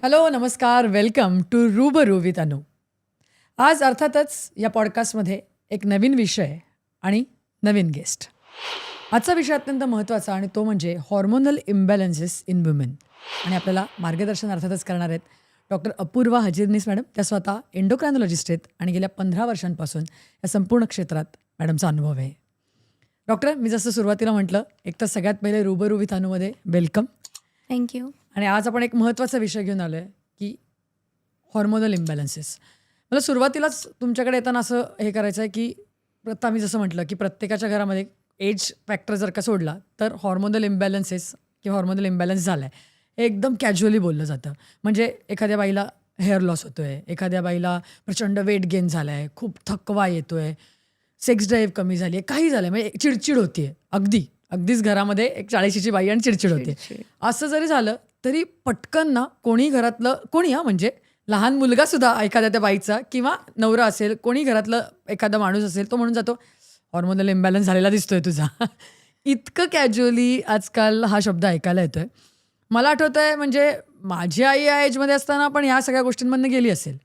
Hello, नमस्कार, welcome to रूबरू with अनु. आज अर्थातच या पॉडकास्टमध्ये एक नवीन विषय आणि नवीन गेस्ट. आजचा विषय अत्यंत महत्त्वाचा आणि तो म्हणजे हॉर्मोनल इम्बॅलन्सेस इन वुमेन. आणि आपल्याला मार्गदर्शन अर्थातच करणार आहेत डॉक्टर अपूर्वा हजीरनीस मॅडम. त्या स्वतः एंडोक्रायनॉलॉजिस्ट आहेत आणि गेल्या 15 वर्षांपासून या संपूर्ण क्षेत्रात मॅडमचा अनुभव आहे. डॉक्टर, मी जसं सुरुवातीला म्हटलं, एक तर सगळ्यात पहिले रूबरू विथ अनुमध्ये वेलकम. थँक्यू. आणि आज आपण एक महत्त्वाचा विषय घेऊन आलो आहे की हॉर्मोनल इम्बॅलन्सेस. मला सुरुवातीलाच तुमच्याकडे येताना असं हे करायचं आहे की आता मी जसं म्हटलं की प्रत्येकाच्या घरामध्ये एज फॅक्टर जर का सोडला तर हॉर्मोनल इम्बॅलन्सेस किंवा हॉर्मोनल इम्बॅलन्स झाला आहे हे एकदम कॅज्युअली बोललं जातं. म्हणजे एखाद्या बाईला हेअर लॉस होतो आहे, एखाद्या बाईला प्रचंड वेट गेन झाला आहे, खूप थकवा येतो आहे, सेक्स ड्राईव्ह कमी झाली आहे, काही झालं आहे, म्हणजे चिडचिड होती आहे. अगदीच घरामध्ये एक 40शीची बाई आणि चिडचिड होते. असं जरी झालं तरी पटकन ना कोणी घरातलं कोणी म्हणजे लहान मुलगा सुद्धा एखाद्या त्या बाईचा किंवा नवरा असेल, कोणी घरातलं एखादा माणूस असेल, तो म्हणून जातो हॉर्मोनल इम्बॅलन्स झालेला दिसतोय तुझा. इतकं कॅज्युअली आजकाल हा शब्द ऐकायला येतोय. मला आठवत आहे म्हणजे माझी आई या एजमध्ये असताना पण ह्या सगळ्या गोष्टींमधनं गेली असेल,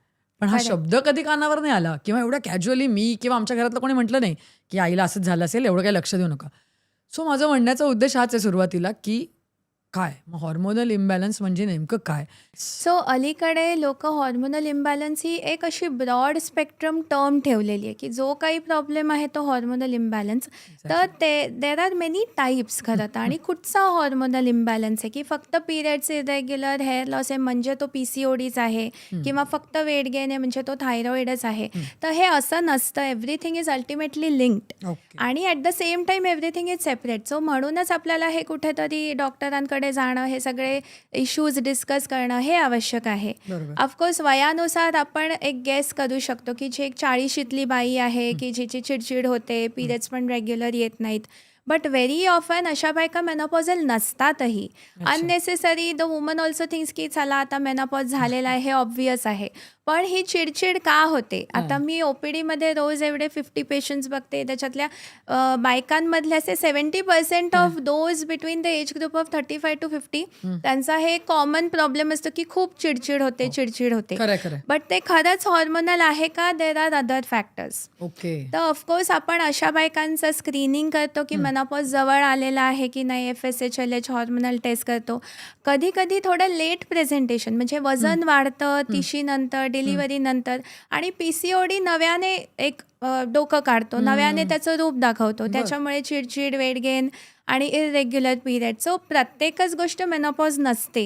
पण हा शब्द कधी कानावर नाही आला किंवा एवढ्या कॅज्युअली मी किंवा आमच्या घरातलं कोणी म्हटलं नाही की आईला असंच झालं असेल, एवढं काही लक्ष देऊ नका. सो माझं म्हणण्याचा उद्देश हाच आहे सुरुवातीला की काय मग हॉर्मोनल इम्बॅलन्स म्हणजे नेमकं काय? सो अलीकडे लोक हॉर्मोनल इम्बॅलन्स ही एक अशी ब्रॉड स्पेक्ट्रम टर्म ठेवलेली आहे की जो काही प्रॉब्लेम आहे तो हॉर्मोनल इम्बॅलन्स. तर देर आर मेनी टाईप्स खरं तर. आणि कुठचा हॉर्मोनल इम्बॅलन्स आहे की फक्त पिरियड्स इरेग्युलर, हेअर लॉस आहे म्हणजे तो PCODच आहे किंवा फक्त वेट गेन आहे म्हणजे तो थायरॉइडच आहे. तर हे असं नसतं. एव्हरीथिंग इज अल्टिमेटली लिंक्ड आणि at the same time everything is separate. So म्हणूनच आपल्याला हे कुठेतरी डॉक्टरांकडे जाणं, हे सगळे इश्यूज डिस्कस करणं हे आवश्यक आहे. ऑफकोर्स वयानुसार आपण एक गेस करू शकतो की जी एक 40शीतली बाई आहे की जिची चिडचिड होते, पिरियड्स पण रेग्युलर येत नाहीत. बट व्हेरी ऑफन अशा बायका मेनोपॉझल नसतातही. Unnecessary the woman also thinks की चला आता मेनोपॉज झालेला आहे, हे ऑब्व्हियस आहे. पण ही चिडचिड का होते? आता मी OPDमध्ये रोज एवढे 50 पेशंट्स बघते. त्याच्यातल्या बायकांमधले असे 70% of those between the age group of 35 to 50 त्यांचा हे कॉमन प्रॉब्लेम असतो की खूप चिडचिड होते. बट ते खरंच हॉर्मोनल आहे का? देर आर अदर फॅक्टर्स. तर ऑफकोर्स आपण अशा बायकांचं स्क्रीनिंग करतो की मेनोपॉज जवळ आलेला आहे की नाही, FSH हॉर्मोनल टेस्ट करतो. कधी कधी थोडं लेट प्रेझेंटेशन म्हणजे वजन वाढतं 30 नंतर, डिलिव्हरी नंतर, आणि PCOD नव्याने एक डोकं काढतो, नव्याने त्याचं रूप दाखवतो. त्याच्यामुळे चिडचिड, वेट गेन आणि इरेग्युलर पिरियड. सो प्रत्येकच गोष्ट मेनोपॉज नसते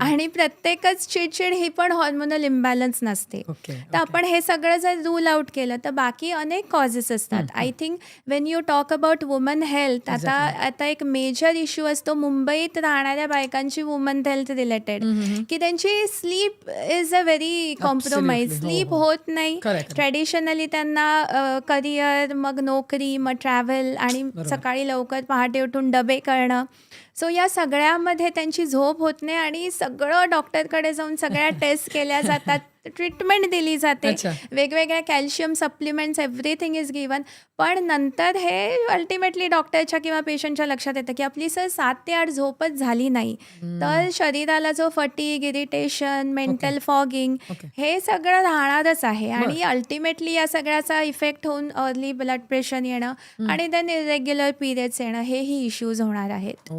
आणि प्रत्येकच चिडचिड ही पण हॉर्मोनल इम्बॅलन्स नसते. तर आपण हे सगळं जर रूल आउट केलं तर बाकी अनेक कॉजेस असतात. I think Wien you talk about woman health, आता एक मेजर इश्यू असतो मुंबईत राहणाऱ्या बायकांची वुमन हेल्थ रिलेटेड की त्यांची sleep is a very compromise. Sleep होत नाही. ट्रेडिशनली त्यांना करिअर, मग नोकरी, मग ट्रॅव्हल आणि सकाळी लवकर पहाटे उठून डबे करणं. सो या सगळ्यामध्ये त्यांची झोप होत नाही आणि सगळं डॉक्टरकडे जाऊन सगळ्या टेस्ट केल्या जातात, ट्रीटमेंट दिली जाते, वेगवेगळ्या calcium supplements, everything is given. पण नंतर हे अल्टिमेटली डॉक्टरच्या किंवा पेशंटच्या लक्षात येतं की आपली 7 ते 8 झोपच झाली नाही. तर शरीराला जो फटीग, इरिटेशन, मेंटल फॉगिंग हे सगळं राहणारच आहे. आणि अल्टिमेटली या सगळ्याचा इफेक्ट होऊन अर्ली ब्लड प्रेशर येणं आणि देन इरेग्युलर पिरियड्स येणं हेही इश्यूज होणार आहेत.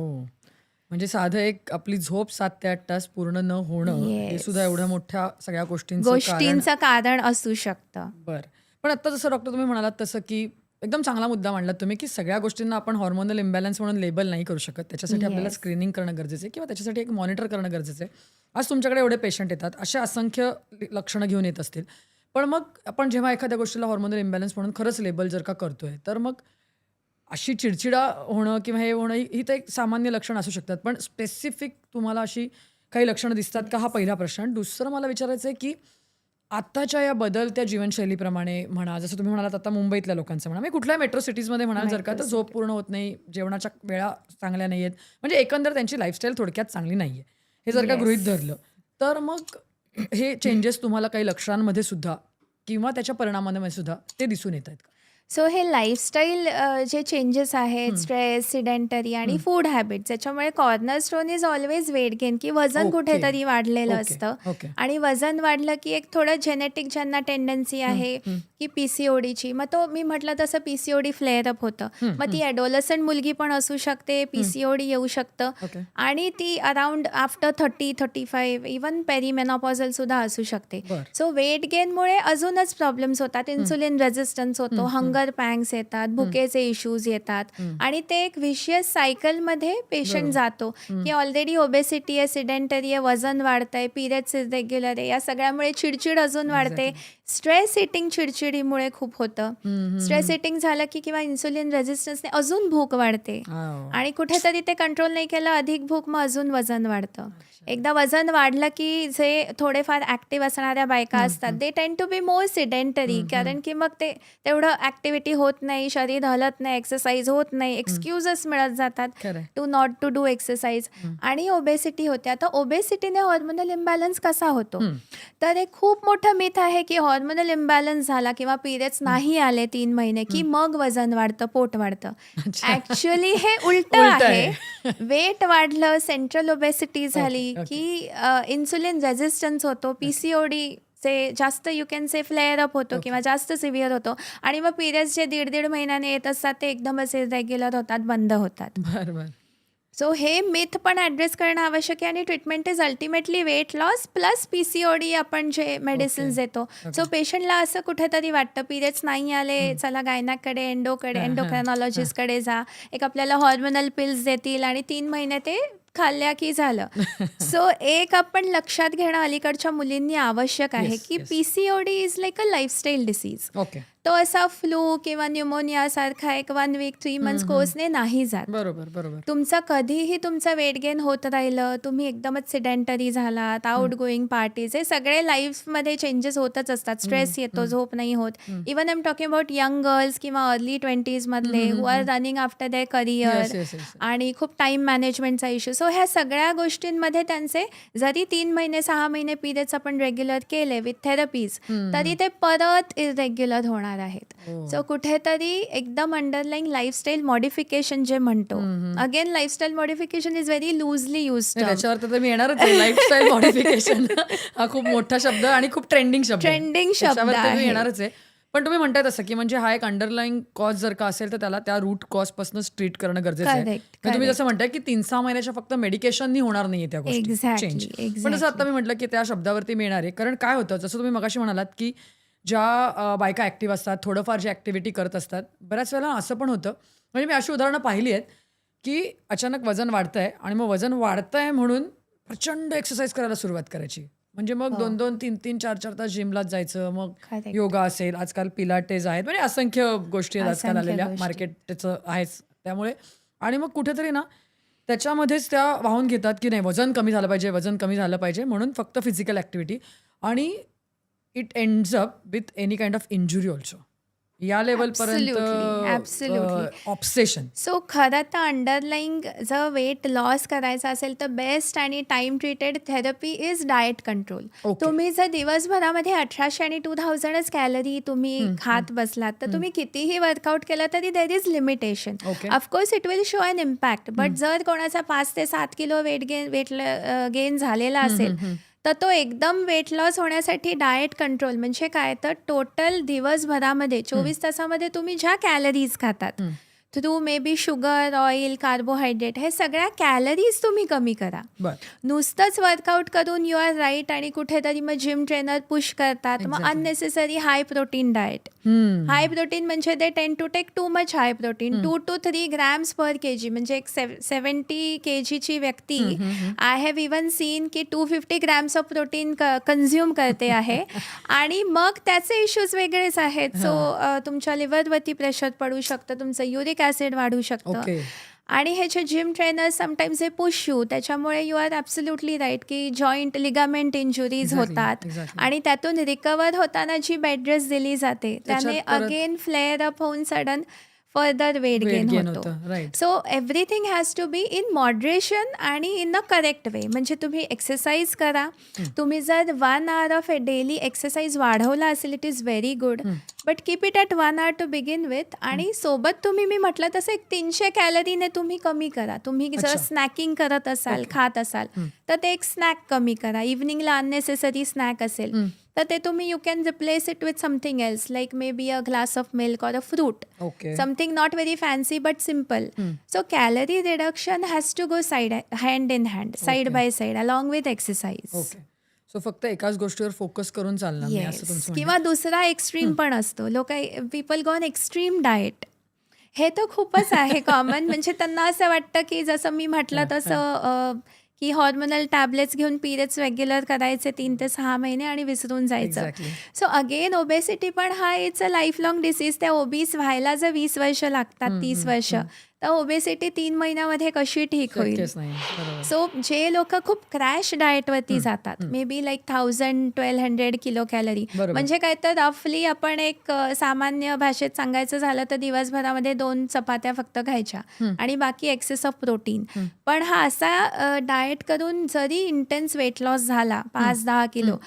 म्हणजे साधं एक आपली झोप 7 ते 8 तास पूर्ण न होणं हे सुद्धा एवढ्या मोठ्या सगळ्या गोष्टींचं कारण असू शकतं. बरं. पण आता जसं डॉक्टर तुम्ही म्हणालात तसं की एकदम चांगला मुद्दा मांडलात तुम्ही की सगळ्या गोष्टींना आपण हॉर्मोनल इम्बॅलन्स म्हणून लेबल नाही करू शकत. त्याच्यासाठी आपल्याला स्क्रीनिंग करणं गरजेचं आहे किंवा त्याच्यासाठी एक मॉनिटर करणं गरजेचं आहे. आज तुमच्याकडे एवढे पेशंट येतात, अशा असंख्य लक्षणं घेऊन येत असतील. पण मग आपण जेव्हा एखाद्या गोष्टीला हॉर्मोनल इम्बॅलन्स म्हणून खरंच लेबल जर का करतोय तर मग अशी चिडचिडा होणं किंवा हे होणं ही तर एक सामान्य लक्षण असू शकतात. पण स्पेसिफिक तुम्हाला अशी काही लक्षणं दिसतात का? हा पहिला प्रश्न. दुसरं मला विचारायचं आहे की आत्ताच्या या बदलत्या जीवनशैलीप्रमाणे म्हणा, जसं तुम्ही म्हणालात आता मुंबईतल्या लोकांचं म्हणा, म्हणजे कुठल्याही मेट्रो सिटीजमध्ये म्हणाल जर का, तर झोप पूर्ण होत नाही, जेवणाच्या वेळा चांगल्या नाही आहेत, म्हणजे एकंदर त्यांची लाईफस्टाईल थोडक्यात चांगली नाही आहे, हे जर का गृहीत धरलं तर मग हे चेंजेस तुम्हाला काही लक्षणांमध्ये सुद्धा किंवा त्याच्या परिणामांमध्ये सुद्धा ते दिसून येत आहेत का? सो हे लाईफस्टाईल जे चेंजेस आहेत, स्ट्रेस, सिडेंटरी आणि फूड हॅबिट, त्याच्यामुळे cornerstone is always weight gain, की वजन ओके. कुठेतरी वाढलेलं ओके. असतं. ओके. आणि वजन वाढलं की एक थोडं जेनेटिक ज्यांना टेंडन्सी आहे की पीसीओडीची, मग तो मी म्हटलं तसं पीसीओडी फ्लेअर अप होतं. मग ती ॲडोलसंट मुलगी पण असू शकते, पीसीओडी येऊ शकतं. ओके. आणि ती अराउंड आफ्टर 30-35 इवन पेरीमेनॉपॉझल सुद्धा असू शकते. बरं. सो वेट गेनमुळे अजूनच प्रॉब्लेम्स होतात. इन्सुलिन रेझिस्टन्स होतो, हंगर पँग्स येतात, भुकेचे इश्यूज येतात आणि ते एक विशियस सायकलमध्ये पेशंट जातो की ऑलरेडी ओबेसिटी आहे, सिडेंटरी आहे, वजन वाढतंय, पिरियड्स इरेग्युलर आहे, या सगळ्यामुळे चिडचिड अजून वाढते. स्ट्रेस इटिंग चिडचिडीमुळे खूप होतं. स्ट्रेस इटिंग झालं की किंवा इन्सुलिन रेझिस्टन्सने अजून भूक वाढते हो. आणि कुठेतरी ते कंट्रोल नाही केलं, अधिक भूक, मग अजून वजन वाढतं. एकदा वजन वाढलं की जे थोडेफार ॲक्टिव्ह असणाऱ्या बायका असतात, they tend to be more sedentary, कारण की मग ते तेवढं ॲक्टिव्हिटी होत नाही, शरीर हलत नाही, एक्सरसाइज होत नाही, एक्सक्युजेस मिळत जातात खरंय. To not to do exercise. आणि ओबेसिटी होते. आता ओबेसिटीने हॉर्मोनल इम्बॅलन्स कसा होतो? तर एक खूप मोठं मिथ आहे की हॉर्मोनल इम्बॅलन्स झाला किंवा पिरियड्स नाही आले 3 महिने की मग वजन वाढतं, पोट वाढतं. ॲक्च्युअली हे उलटं उलटं आहे. आहे. वेट वाढलं, सेंट्रल ओबेसिटी झाली ओके, ओके. की इन्सुलिन रेझिस्टन्स होतो, पीसीओडी चे जास्त you can say flare up होतो किंवा जास्त सिव्हिअर होतो आणि मग पिरियड्स जे 1.5 महिन्याने येत असतात ते एकदमच इरेग्युलर होतात, बंद होतात. बरं. सो हे मिथ पण ॲड्रेस करणं आवश्यक आहे आणि treatment is ultimately weight loss plus PCOD आपण जे मेडिसिन्स देतो. सो पेशंटला असं कुठेतरी वाटतं पिरियड्स नाही आले, चला गायनाकडे, एंडोक्रायनॉलॉजिस्टकडे जा, एक आपल्याला हॉर्मोनल पिल्स देतील आणि 3 महिने ते खाल्ल्या की झालं. सो एक आपण लक्षात घेणं अलीकडच्या मुलींनी आवश्यक आहे Yes, की yes. PCOD is like a lifestyle disease. Okay. तो असा फ्लू किंवा न्यूमोनिया सारखा एक 1 वीक 3 मंथ्स कोर्सने नाही जात. बरोबर. तुमचा कधीही तुमचं वेट गेन होत राहिलं, तुम्ही एकदमच सिडेंटरी झालात, आउट गोईंग पार्टीज, हे सगळे लाईफमध्ये चेंजेस होतच असतात. स्ट्रेस येतो, झोप नाही होत. Even I am talking about young girls किंवा अर्ली 20s मधले who are running after their career Yes. आणि खूप टाईम मॅनेजमेंटचा इश्यू. सो ह्या सगळ्या गोष्टींमध्ये त्यांचे जरी 3 महिने 6 महिने पिरियड्स आपण रेग्युलर केले विथ थेरपीज, तरी ते परत इरेग्युलर होणार आहेत. सो कुठेतरी एकदम अंडरलाईंग लाईफस्टाईल मॉडिफिकेशन जे म्हणतो, again lifestyle modification is very loosely use. त्याच्यावर तर मी येणारच आहे. लाईफस्टाईल मॉडिफिकेशन हा खूप मोठा शब्द आणि खूप ट्रेंडिंग शब्द आहे. ट्रेंडिंग शब्द त्याच्यावर तर मी आहे. येणारच आहे. पण तुम्ही म्हणताय तसं की म्हणजे हा एक अंडरलाईंग कॉज जर का असेल तर त्याला त्या रूट कॉज पासून ट्रीट करणं गरजेचं आहे. Correct, म्हणजे तुम्ही correct. जसं म्हणताय की 3-6 महिन्याच्या फक्त मेडिकेशननी होणार नाहीये त्या गोष्टी Exactly, चेंज. पण exactly. जसं आता मी म्हटलं की त्या शब्दावरती मी येणार आहे. कारण काय होतं, जसं तुम्ही मगाशी म्हणालात की ज्या बायका ऍक्टिव्ह असतात, थोडंफार जी ऍक्टिव्हिटी करत असतात, बऱ्याच वेळेला असं पण होतं, म्हणजे मी अशी उदाहरणं पाहिली आहेत की अचानक वजन वाढतंय आणि मग वजन वाढतंय म्हणून प्रचंड एक्सरसाइज करायला सुरुवात करायची. म्हणजे मग 2-2, 3-3, 4-4 तास जिमलाच जायचं. मग Correct. योगा असेल, आजकाल पिलाटेज आहेत, म्हणजे असंख्य गोष्टी आहेत आजकाल असंख्य आलेल्या, गोष्टी. मार्केट त्याचं आहेच. त्यामुळे आणि मग कुठेतरी ना त्याच्यामध्येच त्या वाहून घेतात की नाही वजन कमी झालं पाहिजे म्हणून फक्त फिजिकल ॲक्टिव्हिटी, आणि it ends up with any kind of injury also. या लेवलपर्यंत Absolutely. ऑब्सेशन. सो खरं तर अंडरलाईंग जर वेट लॉस करायचा असेल तर बेस्ट आणि time treated therapy is diet control. Okay. तुम्ही जर दिवसभरामध्ये 1800 आणि 2000च कॅलरी तुम्ही खात बसलात तर तुम्ही कितीही वर्कआउट केलं तरी there is limitation. Okay. Of course it will show an impact, but जर कोणाचा 5 ते 7 किलो वेट गेन झालेला असेल तर तो एकदम वेट लॉस होण्यासाठी डाएट कंट्रोल म्हणजे काय, तर टोटल दिवसभरामध्ये 24 तासामध्ये तुम्ही ज्या कॅलरीज खातात through may be sugar, oil, carbohydrate, हे सगळ्या कॅलरीज तुम्ही कमी करा. बरं. नुसतंच वर्कआउट करून यू आर राईट आणि कुठेतरी मग जिम ट्रेनर पुश करतात, मग Exactly. Unnecessary high protein diet. High protein म्हणजे they tend to take too much high protein, 2 to 3 grams per kg. म्हणजे एक 70 kgची व्यक्ती आय हॅव इवन सीन की 250 grams ऑफ प्रोटीन कन्झ्युम करते आहे आणि मग त्याचे इश्यूज वेगळेच आहेत. सो तुमच्या लिव्हरवरती प्रेशर पडू शकतं, तुमचं युरिक ॲसिड वाढू शकतं. ओके. आणि हे जे जिम ट्रेनर्स समटाईम्स हे पुश यू, त्याच्यामुळे यू आर ॲब्सोल्युटली राईट की जॉईंट लिगामेंट इंजुरीज Exactly, होतात exactly. आणि त्यातून रिकवर होताना जी बेड रेस्ट दिली जाते त्याने त्याच्यात परत- अगेन फ्लेअर अप होऊन sudden further weight weight gain gain होतो. होतं. Right. So everything has to be in moderation आणि इन अ करेक्ट वे. म्हणजे तुम्ही एक्सरसाइज करा. तुम्ही जर 1 hour ऑफ डेली एक्सरसाइज वाढवला असेल it is very good, but keep it at 1 hour to begin with. आणि सोबत तुम्ही मी म्हटलं तसं एक 300 कॅलरीने तुम्ही कमी करा. तुम्ही जर अच्छा. स्नॅकिंग करत असाल, खात असाल, तर ते एक स्नॅक कमी करा. इव्हनिंगला अननेसेसरी स्नॅक असेल तर ते तुम्ही you can replace it with something else, like may be a glass of milk or a fruit. Okay. Something not very fancy but simple. So calorie reduction has to go hand in hand, side by side, along with exercise. Okay. So फक्त एकाच गोष्टीवर focus करून चालणार नाही असं Yes. तुमचं म्हणणं किंवा दुसरा एक्स्ट्रीम पण असतो. लोक people go on extreme diet. हे तर खूपच आहे कॉमन. म्हणजे त्यांना असं वाटतं की जसं मी म्हटलं तसं की हॉर्मोनल टॅबलेट्स घेऊन पिरियड्स रेग्युलर करायचे 3 ते 6 महिने आणि विसरून जायचं. एक्झॅक्टली. सो अगेन ओबेसिटी पण हा it's a life long disease. त्या ओबीस व्हायला जर 20 वर्ष लागतात, 30 वर्ष, तर ओबेसिटी 3 महिन्यामध्ये कशी ठीक होईल? शक्यच नाही. बरोबर. सो जे लोक खूप क्रॅश डाएटवरती जातात, may be like 1000-1200 kilo calorie, बरोबर. म्हणजे काय तर रफली आपण एक सामान्य भाषेत सांगायचं झालं तर दिवसभरामध्ये 2 चपात्या फक्त खायच्या आणि बाकी एक्सेस ऑफ प्रोटीन. पण हा असा डाएट करून जरी इंटेन्स वेट लॉस झाला 5-10 किलो,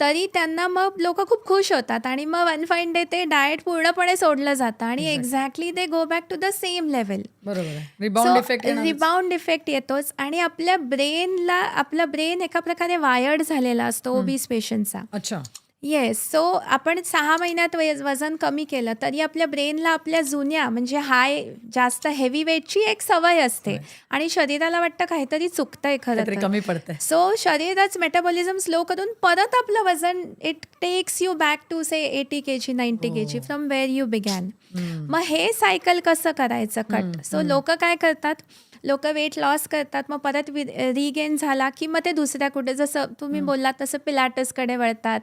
तरी त्यांना मग लोक खूप खुश होतात आणि मग वन फाईन डे ते डाएट पूर्णपणे सोडलं जातं आणि exactly they go back to the same level. बरोबर आहे. रिबाउंड इफेक्ट रिबाउंड इफेक्ट येतोच. आणि आपल्या ब्रेनला, आपला ब्रेन एका प्रकारे वायर्ड झालेला असतो ओबीस पेशंटचा. अच्छा. येस. सो आपण 6 महिन्यात वजन कमी केलं तरी आपल्या ब्रेनला आपल्या जुन्या म्हणजे जास्त हेवी वेटची एक सवय असते आणि शरीराला वाटतं काहीतरी चुकतंय खरं काहीतरी तर. कमी पडतंय. सो शरीराच मेटाबॉलिझम स्लो करून परत आपलं वजन it takes you back to say 80 kg 90 kg from where you began. मग हे सायकल कसं करायचं कट? सो लोक काय करतात, लोक वेट लॉस करतात, मग परत रिगेन झाला की मग ते दुसऱ्या कुठे, जसं तुम्ही बोललात तसं पिलाटेसकडे वळतात,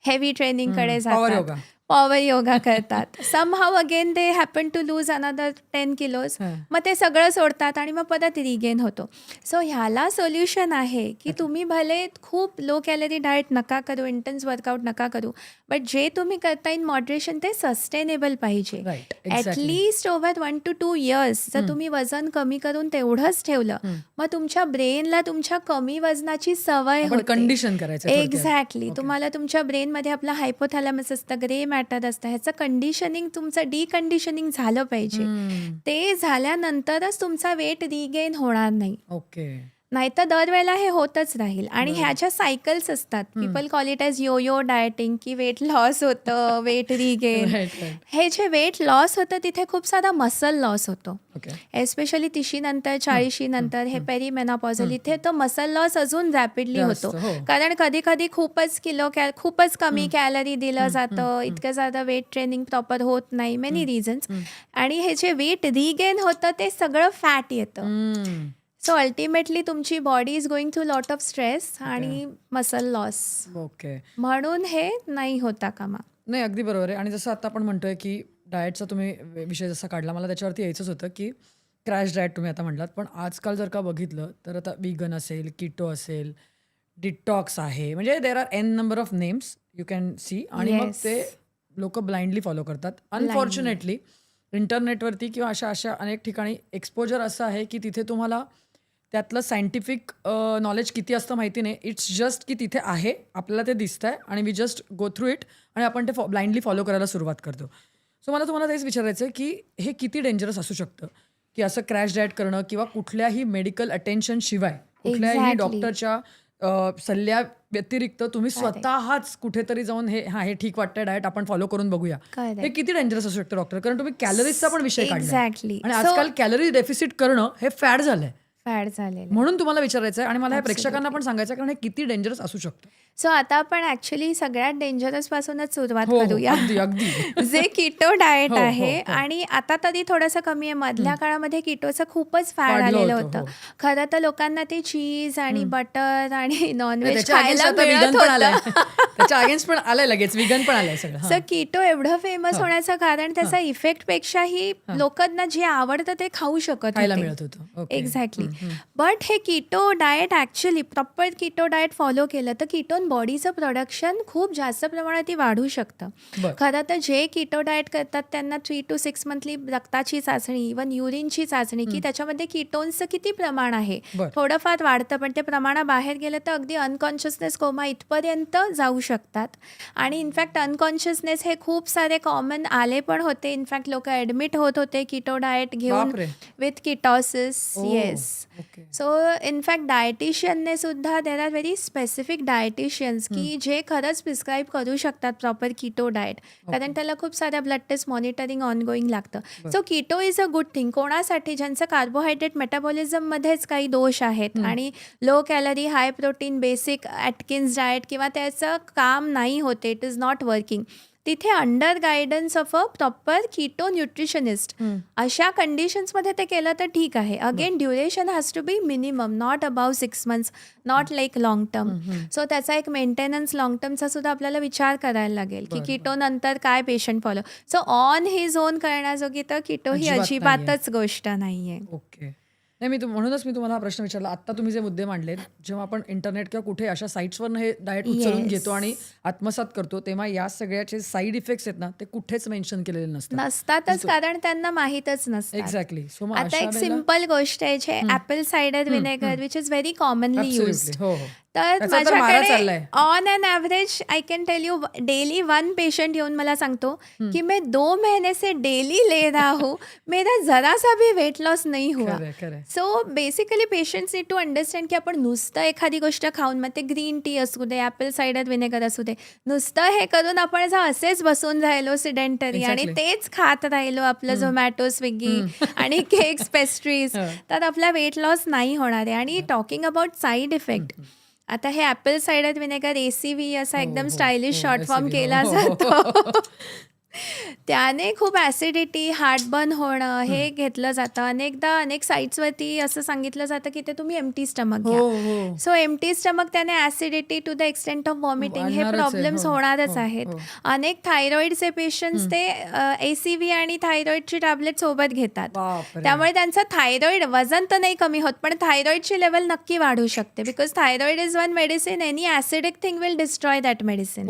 हेवी ट्रेनिंगकडे जातात, पॉवर योगा करतात. Somehow again they happen to lose another 10 kilos. मग ते सगळं सोडतात आणि मग परत रिगेन होतो. सो ह्याला सोल्युशन आहे की तुम्ही भले खूप लो कॅलरी डाएट नका करू, इंटेन्स वर्कआउट नका करू, बट जे तुम्ही करता इन मॉडरेशन ते सस्टेनेबल पाहिजे. Right. Exactly. At least over 1 to 2 years जर तुम्ही वजन कमी करून तेवढंच ठेवलं, मग तुमच्या ब्रेनला तुमच्या कमी वजनाची सवय आपण होते. कंडिशन करायचं. एक्झॅक्टली. तुम्हाला तुमच्या ब्रेनमध्ये आपलं हायपोथॅलॅमस असतं, ग्रे मॅटर असतं, ह्याचं कंडिशनिंग, तुमचं डिकंडिशनिंग झालं पाहिजे. ते झाल्यानंतरच तुमचा वेट रिगेन होणार नाही. ओके. नाहीतर दरवेळेला हे होतच राहील. आणि ह्याच्या सायकल्स असतात. People call it age yo dieting, की वेट लॉस होतं, वेट रिगेन. हे जे वेट लॉस होतं तिथे खूप सारा मसल लॉस होतो. एस्पेशली 30 नंतर 40 नंतर हे पेरीमेनॉपॉझल, इथे तो मसल लॉस अजून रॅपिडली होतो. कारण कधी कधी खूपच कमी कॅलरी दिलं जातं, इतकं जादा वेट ट्रेनिंग प्रॉपर होत नाही, मेनी रिझन्स. आणि हे जे वेट रिगेन होतं ते सगळं फॅट येतं. सो अल्टिमेटली तुमची body is going through lot of stress आणि मसल लॉस. ओके. म्हणून हे नाही होता कामा. नाही, अगदी बरोबर आहे. आणि जसं आता आपण म्हणतोय की डाएटचा तुम्ही विषय जसा काढला, मला त्याच्यावरती यायचंच होतं की क्रॅश डाएट तुम्ही आता म्हटलात, पण आजकाल जर का बघितलं तर आता विगन असेल, कीटो असेल, डिटॉक्स आहे, म्हणजे there are an number of names you can see. आणि मग ते लोक ब्लाइंडली फॉलो करतात. अनफॉर्च्युनेटली इंटरनेटवरती किंवा अशा अनेक ठिकाणी एक्सपोजर असं आहे की तिथे तुम्हाला त्यातलं सायंटिफिक नॉलेज किती असतं माहिती नाही. इट्स जस्ट की तिथे आहे, आपल्याला ते दिसतं आहे आणि we just go through it आणि आपण ते ब्लाइंडली फॉलो करायला सुरुवात करतो. सो मला तुम्हाला तेच विचारायचं आहे की हे किती डेंजरस असू शकतं की असं क्रॅश डाएट करणं किंवा कुठल्याही मेडिकल अटेन्शन शिवाय, कुठल्याही डॉक्टरच्या सल्ल्या व्यतिरिक्त तुम्ही स्वतःच कुठेतरी जाऊन हे ठीक वाटतं डाएट आपण फॉलो करून बघूया, हे किती डेंजरस असू शकतं डॉक्टर? कारण तुम्ही कॅलरीजचा पण विषय काढला आणि आजकाल कॅलरी डेफिसिट करणं हे फॅड झालंय. म्हणून तुम्हाला विचारायचं आहे आणि मला हे प्रेक्षकांना पण सांगायचं कारण हे किती डेंजरस असू शकतं. सो आता आपण ऍक्च्युली सगळ्यात डेंजरस पासूनच सुरुवात करूया. जे कीटो डाएट आहे. आणि आता तरी थोडंसं कमी आहे. मधल्या काळामध्ये कीटोचं खूपच फॅड आलेलं होतं. खरं तर लोकांना ते चीज आणि बटर आणि नॉनव्हेज खायला मिळत होतं. त्याच्या अगेन्स्ट पण आलंय, लगेच विगन पण आलंय सगळं. सो कीटो एवढं फेमस होण्याचं कारण त्याचा इफेक्ट पेक्षाही लोकांना जे आवडतं ते खाऊ शकत होतं. एक्झॅक्टली. बट हे keto diet actually proper keto diet follow केलं तर कीटोन बॉडीचं प्रोडक्शन खूप जास्त प्रमाणात वाढू शकतं. बरं. खरं तर जे कीटो डाएट करतात त्यांना 3 to 6 मंथली रक्ताची चाचणी, इवन युरिनची चाचणी, की त्याच्यामध्ये कीटोन्सचं किती प्रमाण आहे. बरं. थोडंफार वाढतं पण ते प्रमाणाबाहेर गेलं तर अगदी अनकॉन्शियसनेस कोमा इथपर्यंत जाऊ शकतात. आणि इनफॅक्ट अनकॉन्शियसनेस हे खूप सारे कॉमन आले पण होते. इनफॅक्ट लोक ॲडमिट होत होते कीटो डाएट घेऊन बापरे. With ketosis. Oh, yes. Okay. So in fact डायटिशियनने सुद्धा there are very specific dieticians की जे खरंच प्रिस्क्राईब करू शकतात प्रॉपर कीटो डाएट. कारण त्याला खूप साऱ्या ब्लड टेस्ट मॉनिटरिंग ऑनगोईंग लागतं. So keto is a good thing कोणासाठी ज्यांचं कार्बोहायड्रेट मेटाबॉलिझममध्येच काही दोष आहेत आणि low calorie high protein basic Atkins diet किंवा त्याचं काम नाही होते, इट इज नॉट वर्किंग, तिथे under guidance of a proper keto nutritionist अशा कंडिशन्समध्ये ते केलं तर ठीक आहे. Again duration has to be minimum, not above 6 months, not like long term. So त्याचा एक मेंटेनन्स लॉंग टर्मचा सुद्धा आपल्याला विचार करायला लागेल की कीटो नंतर काय patient follow. So on his own करण्याजोगी तर कीटो ही अजिबातच गोष्ट नाहीये. ओके. नाही म्हणूनच मी तुम्हाला हा प्रश्न विचारला. आत्ता तुम्ही जे मुद्दे मांडलेत, जेव्हा आपण इंटरनेट किंवा कुठे अशा साईट्सवरनं हे डाएट उचलून घेतो आणि आत्मसात करतो, तेव्हा या सगळ्याचे साईड इफेक्ट्स आहेत ना, ते कुठेच मेन्शन केलेले नसतातच कारण त्यांना माहीतच नसतात. एक्झॅक्टली. सो मग आता एक सिम्पल गोष्ट आहे जे apple cider vinegar which is very commonly use. हो हो. तर त्याचा तर मारा माझ्याकडे चाललाय. On an average I can tell you daily 1 patient येऊन मला सांगतो कि मैं 2 महीने से डेली ले रहा हूँ, मेरा जरा सा भी वेट लॉस नहीं हुआ. खरंय. So basically patients need to understand की आपण नुसतं एखादी गोष्ट खाऊन, मग ते ग्रीन टी असू दे, ॲपल सायडर विनेगर असू दे, नुसतं हे करून आपण जर असेच बसून राहिलो सिडेंटरी आणि तेच खात राहिलो आपलं झोमॅटो स्विगी आणि केक्स पेस्ट्रीज, तर आपला वेट लॉस नाही होणार आहे. आणि टॉकिंग अबाउट साईड इफेक्ट, आता हे ॲपल सायडर विनेगर ACV असा एकदम स्टायलिश शॉर्ट फॉर्म केला जातो. त्याने खूप ॲसिडिटी, हार्टबर्न होणं हे घेतलं जातं. अनेकदा अनेक साईट्सवरती असं सांगितलं जातं की ते तुम्ही एम्प्टी स्टमक घ्या. सो एम्प्टी स्टमक त्याने acidity to the extent of vomiting हे प्रॉब्लेम्स होणारच आहेत. अनेक थायरॉइडचे पेशंट्स ते ACV आणि थायरॉइडची टॅबलेट सोबत घेतात. त्यामुळे त्यांचं थायरॉइड वजन तर नाही कमी होत पण थायरॉइडची लेवल नक्की वाढू शकते. Because thyroid is one medicine, any acidic thing will destroy that medicine.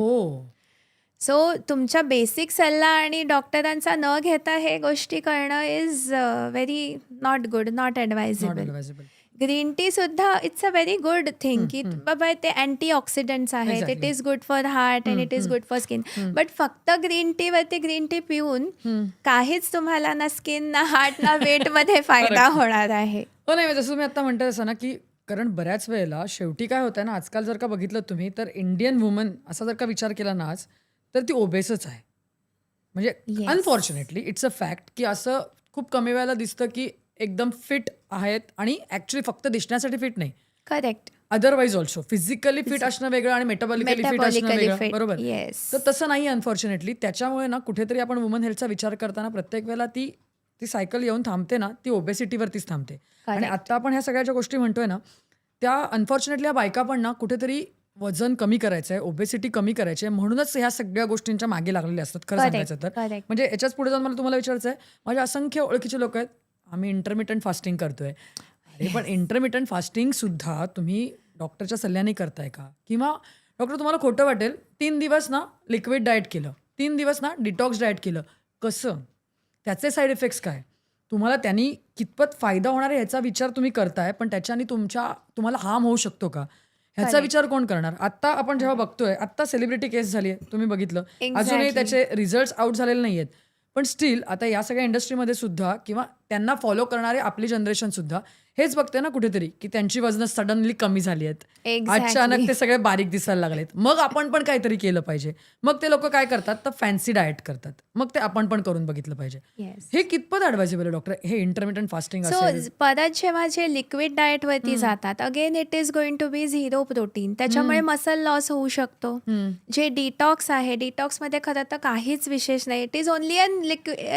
So तुमच्या बेसिक सल्ला आणि डॉक्टरांचा न घेता हे गोष्टी करणं is very not good, not advisable. Green tea सुद्धा it's a very good thing की बाबा ते अँटीऑक्सिडंट्स आहेत, it is good for heart and it is good for skin. But फक्त ग्रीन टीवरती ग्रीन टी पिऊन काहीच तुम्हाला ना स्किन ना हार्ट ना वेटमध्ये फायदा होणार आहे. हो नाही, जसं मी आता म्हणते तसं ना की कारण बऱ्याच वेळेला शेवटी काय होतं ना, आजकाल जर का बघितलं तुम्ही तर इंडियन वुमन असा जर का विचार केला ना आज, तर ती ओबेसच आहे. म्हणजे अनफॉर्च्युनेटली इट्स अ फॅक्ट की असं खूप कमी वेळेला दिसतं की एकदम फिट आहेत आणि ॲक्च्युली फक्त दिसण्यासाठी फिट नाही, correct, otherwise also physically fit असणं वेगळं आणि मेटाबॉलिकली फिट असणं वेगळं. बरोबर. तर तसं नाही अनफॉर्च्युनेटली. त्याच्यामुळे ना कुठेतरी आपण वुमन हेल्थचा विचार करताना प्रत्येक वेळेला ती सायकल येऊन थांबते ना, ती ओबेसिटीवरतीच थांबते. आणि आता आपण ह्या सगळ्या ज्या गोष्टी म्हणतोय ना, त्या अनफॉर्च्युनेटली या बायका पण ना कुठेतरी वजन कमी करायचं आहे, ओबेसिटी कमी करायची आहे, म्हणूनच ह्या सगळ्या गोष्टींच्या मागे लागलेल्या असतात खरं सांगायचं तर. म्हणजे याच्याच पुढे जाऊन मला तुम्हाला विचारायचं आहे, माझे असंख्य ओळखीचे लोक आहेत, आम्ही इंटरमिटंट फास्टिंग करतोय. अरे पण इंटरमिटंट फास्टिंग सुद्धा तुम्ही डॉक्टरच्या सल्ल्याने करताय का? किंवा डॉक्टर तुम्हाला खोटं वाटेल, 3 दिवस ना लिक्विड डाएट केलं, 3 दिवस ना डिटॉक्स डाएट केलं, कसं? त्याचे साईड इफेक्ट्स काय? तुम्हाला त्यांनी कितपत फायदा होणार आहे ह्याचा विचार तुम्ही करताय, पण त्याच्याने तुम्हाला हार्म होऊ शकतो का ह्याचा विचार कोण करणार? आता आपण जेव्हा बघतोय, आता सेलिब्रिटी केस झाली आहे, तुम्ही बघितलं, अजूनही त्याचे रिझल्ट्स आउट झालेले नाहीयेत. पण स्टील आता या सगळ्या इंडस्ट्रीमध्ये सुद्धा किंवा त्यांना फॉलो करणारे आपली जनरेशन सुद्धा हेच बघते ना कुठेतरी की त्यांची वजन सडनली कमी झाली आहेत, अचानक ते सगळे बारीक दिसायला लागलेत. मग आपण पण काहीतरी केलं पाहिजे. मग ते लोक काय करतात तर फॅन्सी डाएट करतात. मग ते आपण पण करून बघितलं पाहिजे. हे कितपत ॲडवायझेबल आहे डॉक्टर, हे इंटरमिटंट फास्टिंग असेल? सो परत जेव्हा जे लिक्विड डाएट वरती जातात, again it is going to be 0 protein, त्याच्यामुळे मसल लॉस होऊ शकतो. जे डिटॉक्स आहे, डिटॉक्स मध्ये खरं तर काहीच विशेष नाही, it is only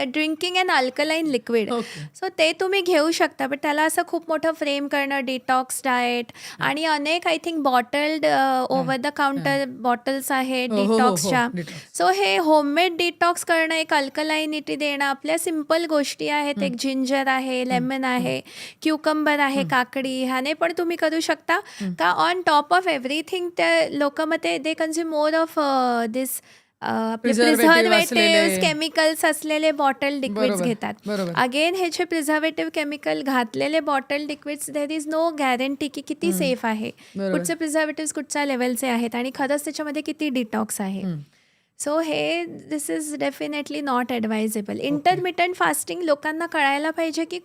drinking an alkaline liquid. So ते तुम्ही घेऊ शकता, पण त्याला असं खूप मोठं फ्रेम करणं, डिटॉक्स डाएट आणि अनेक I think bottled over the counter bottles आहेत हो, हो, हो, हो. डिटॉक्सच्या. Detox. सो हे होममेड डिटॉक्स करणं, एक अल्कलाइनिटी देणं, आपल्या सिम्पल गोष्टी आहेत. एक जिंजर आहे, लेमन आहे, क्युकंबर आहे, काकडी, ह्याने पण तुम्ही करू शकता. का ऑन टॉप ऑफ एव्हरीथिंग त्या लोक मग ते consume more of this Preservative preservative असलेले. केमिकल्स असलेले बॉटल लिक्विड्स बरोबर, घेतात. बरोबर. अगेन ह्याचे प्रिझर्वेटिव्ह केमिकल घातलेले bottle liquids, there is no guarantee की किती सेफ आहे, बरोबर. कुठचे प्रिझर्वेटिव्ह कुठच्या लेवलचे आहेत आणि खरंच त्याच्यामध्ये किती डिटॉक्स आहे. सो हे this is definitely not advisable. Intermittent fasting लोकांना कळायला पाहिजे की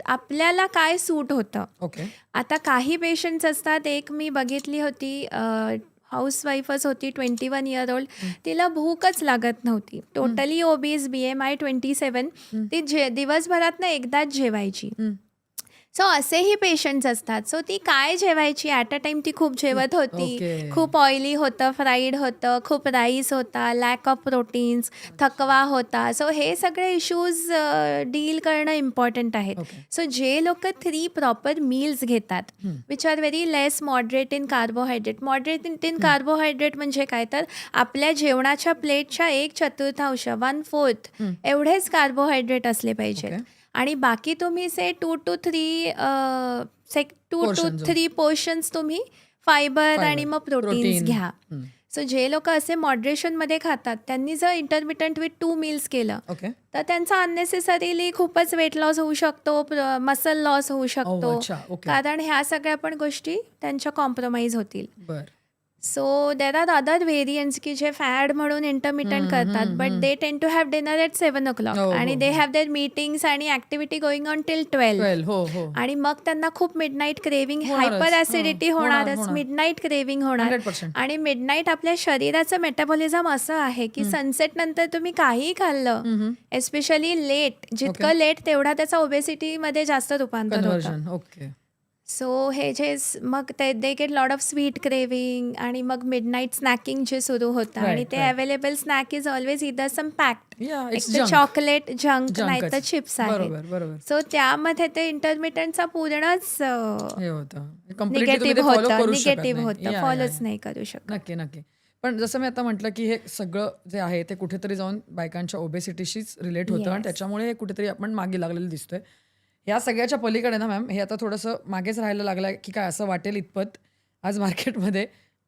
आपल्याला काय सूट होतं. ओके. आता काही पेशंट्स असतात, एक मी बघितली होती, हाऊसवाईफच होती, 21 इयर ओल्ड. तिला भूकच लागत नव्हती, टोटली ओबीज, BMI 27. ती दिवसभरात ना एकदाच जेवायची. सो असेही पेशंट्स असतात. सो ती काय जेवायची, ॲट अ टाइम ती खूप जेवत होती, ओके. खूप ऑइली होतं, फ्राईड होतं, खूप राईस होता, लॅक ऑफ प्रोटीन्स, थकवा होता. सो हे सगळे इश्यूज डील करणं इम्पॉर्टंट आहेत. ओके. सो जे लोक 3 प्रॉपर मील्स घेतात which are very less moderate in carbohydrate. Moderate in carbohydrate म्हणजे काय, तर आपल्या जेवणाच्या प्लेटच्या 1/4 1/4 एवढेच कार्बोहायड्रेट असले पाहिजेत. ओके. आणि बाकी तुम्ही से 2 to 3 पोर्शन्स तुम्ही फायबर आणि मग प्रोटीन्स प्रोटीन. घ्या. सो जे लोक असे मॉडरेशनमध्ये खातात त्यांनी जर इंटरमिटंट विथ 2 मील्स केलं ओके. तर त्यांचा अननेसेसरीली खूपच वेट लॉस होऊ शकतो, मसल लॉस होऊ शकतो, अच्छा. ओके. कारण ह्या सगळ्या पण गोष्टी त्यांच्या कॉम्प्रोमाइज होतील. बर. So there are other variants की जे फॅड म्हणून इंटरमिटंट करतात, but they tend to have dinner at 7 o'clock हो, आणि हो, दे हो. हॅव देअर मीटिंग्स आणि ॲक्टिव्हिटी गोइंग ऑन टिल 12. 12. हो, हो. आणि मग त्यांना खूप मिडनाईट क्रेविंग, होणारच. हायपर ॲसिडिटी हो, होणार, होणारच, होणार. मिडनाईट क्रेविंग होणार. 100%. आणि मिडनाईट आपल्या शरीराचं मेटाबॉलिझम असं आहे की सनसेट नंतर तुम्ही काहीही खाल्लं, एस्पेशली लेट, जितकं लेट तेवढा त्याचा ओबेसिटीमध्ये जास्त रूपांतर होतं. कन्व्हर्जन. ओके. सो हे जे मग ते they get lot of sweet craving आणि मग मिडनाईट स्नॅकिंग जे सुरू होतं. Right, आणि ते right. Available snack is always either some packed, Yeah, एक it's तर junk. चॉकलेट जंक, नाही तर Junkच. चिप्स आहेत. बरोबर, बरोबर. सो त्यामध्ये ते इंटरमिटंटचा पूर्णच हे होतं. Completely तुम्ही निगेटिव्ह ते follow होतं, करूच शकत निगेटिव्ह नाही. होतं, Yeah, फॉलोच yeah. नाही करू शकत. नक्की, नक्की. पण जसं मी आता म्हटलं की हे सगळं जे आहे ते कुठेतरी जाऊन बायकांच्या ओबेसिटीशीच रिलेट होतं आणि Yes. त्याच्यामुळे हे कुठेतरी आपण मागे लागलेलं दिसतोय. या सगळ्याच्या पलीकडे ना मॅम, हे आता थोडंसं मागेच राहायला लागलं की काय असं वाटेल इतपत आज मार्केटमध्ये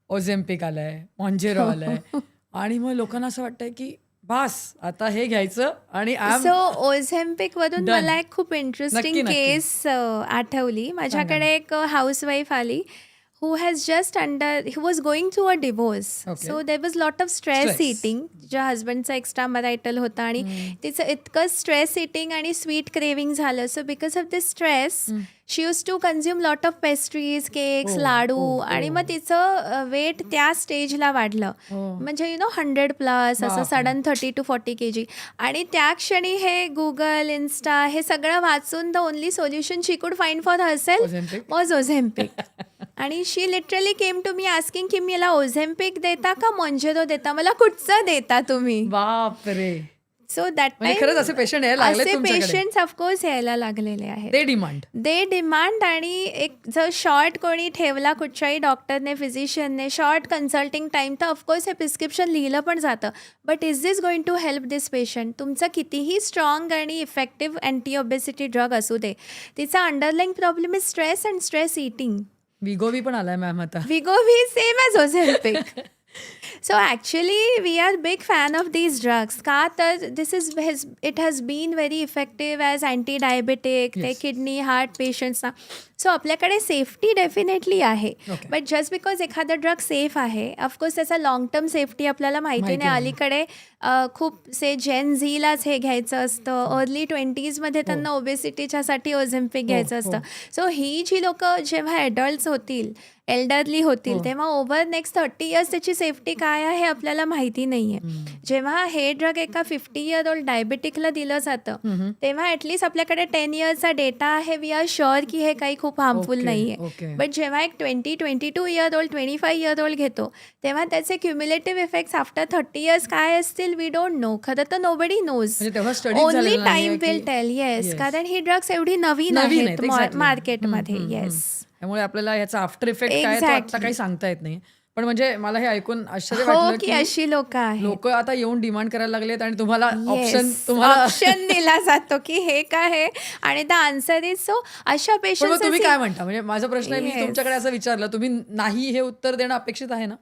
ओझेम्पिक आलंय, मॉन्जेरो आलंय आणि मग लोकांना असं वाटतंय की बास आता हे घ्यायचं आणि सो ओझेम्पिक वरून Done. मला एक खूप इंटरेस्टिंग नक्की, नक्की. केस आठवली. माझ्याकडे एक हाऊसवाईफ आली who has just he was going through a divorce. Okay. So there was lot of stress Stress. eating. ज्या हजबंडचा एक्स्ट्रा मरायटल होता आणि तिचं इतकं स्ट्रेस इटिंग आणि स्वीट क्रेविंग झालं. So because of this stress she use to consume lot of pastries, cakes, Oh, laddoo oh, आणि oh. मग तिचं वेट त्या स्टेजला वाढलं. Oh. म्हणजे 100+ असं बापरे. Sudden 30 to 40 kg. आणि त्या क्षणी हे गुगल, इन्स्टा हे सगळं वाचून the only solution she could find for herself Ozempic? Was Ozempic. आणि she literally came to me asking की मला ओझेम्पिक देता का मॉन्जेरो देता, मला कुठचं देता तुम्ही. बापरे. सो दॅट म्हणजे खरंच असे पेशंट यायला लागले असे तुमच्याकडे? पेशंट्स ऑफकोर्स यायला लागलेले आहेत. They demand. They demand. आणि एक जर शॉर्ट कोणी ठेवला कुठच्याही डॉक्टरने, फिजिशियनने शॉर्ट कन्सल्टिंग टाईम, तर ऑफकोर्स हे प्रिस्क्रिप्शन लिहिलं पण जातं. But is this going to help this patient? तुमचं कितीही स्ट्रॉंग आणि इफेक्टिव्ह अँटी ओबेसिटी ड्रग असू दे, तिचा underlying problem is stress and stress eating. Wegovy पण आलाय मॅम आता. Wegovy same as Ozempic. So actually we are big fan of these drugs. का तर it has been very effective as anti-diabetic, ते Yes. Kidney heart पेशंट्सना. So आपल्याकडे safety definitely आहे. Okay. But just because एखादा drug safe आहे, of course त्याचा long term safety आपल्याला माहिती माहिती नाही. नाही. अलीकडे खूप जेन झीलाच हे घ्यायचं असतं, अर्ली 20sमध्ये त्यांना ओबेसिटीच्यासाठी ओझेम्पिक घ्यायचं हो. असतं. सो ही जी लोक जेव्हा ॲडल्ट्स होतील, एल्डरली होतील, हो. तेव्हा ओव्हर नेक्स्ट 30 years त्याची सेफ्टी काय आहे हे आपल्याला माहिती नाही आहे. जेव्हा हे ड्रग एका 50 year old डायबेटिकला दिलं जातं, तेव्हा ॲटलिस्ट आपल्याकडे 10 yearsचा डेटा आहे. वी आर शुअर की हे काही खूप हार्मफुल Okay, नाही आहे. okay. बट जेव्हा एक 20-22 year old 25 year old घेतो, तेव्हा त्याचे क्युम्युलेटिव्ह इफेक्ट्स आफ्टर 30 years काय असतील होईल वी डोंट नो. खरं तर नोबडी नोज. म्हणजे तेव्हा study only time will tell. Yes, कारण ही ड्रग्स एवढी नवीन आहेत मार्केटमध्ये. येस, त्यामुळे आपल्याला याचा आफ्टर इफेक्ट काय तो आता काही सांगता येत नाही. पण म्हणजे मला हे ऐकून आश्चर्य हो वाटलं की की अशी लोक आहेत. लोक आता येऊन डिमांड करायला लागलेत आणि तुम्हाला Yes, ऑप्शन दिला जातो की हे काय आहे आणि द आन्सर इज सो. अशा पण मग तुम्ही पेशंट्स काय म्हणता? म्हणजे माझा प्रश्न आहे, मी Yes. तुमच्याकडे असं विचारलं, तुम्ही नाही हे उत्तर देणं अपेक्षित आहे ना?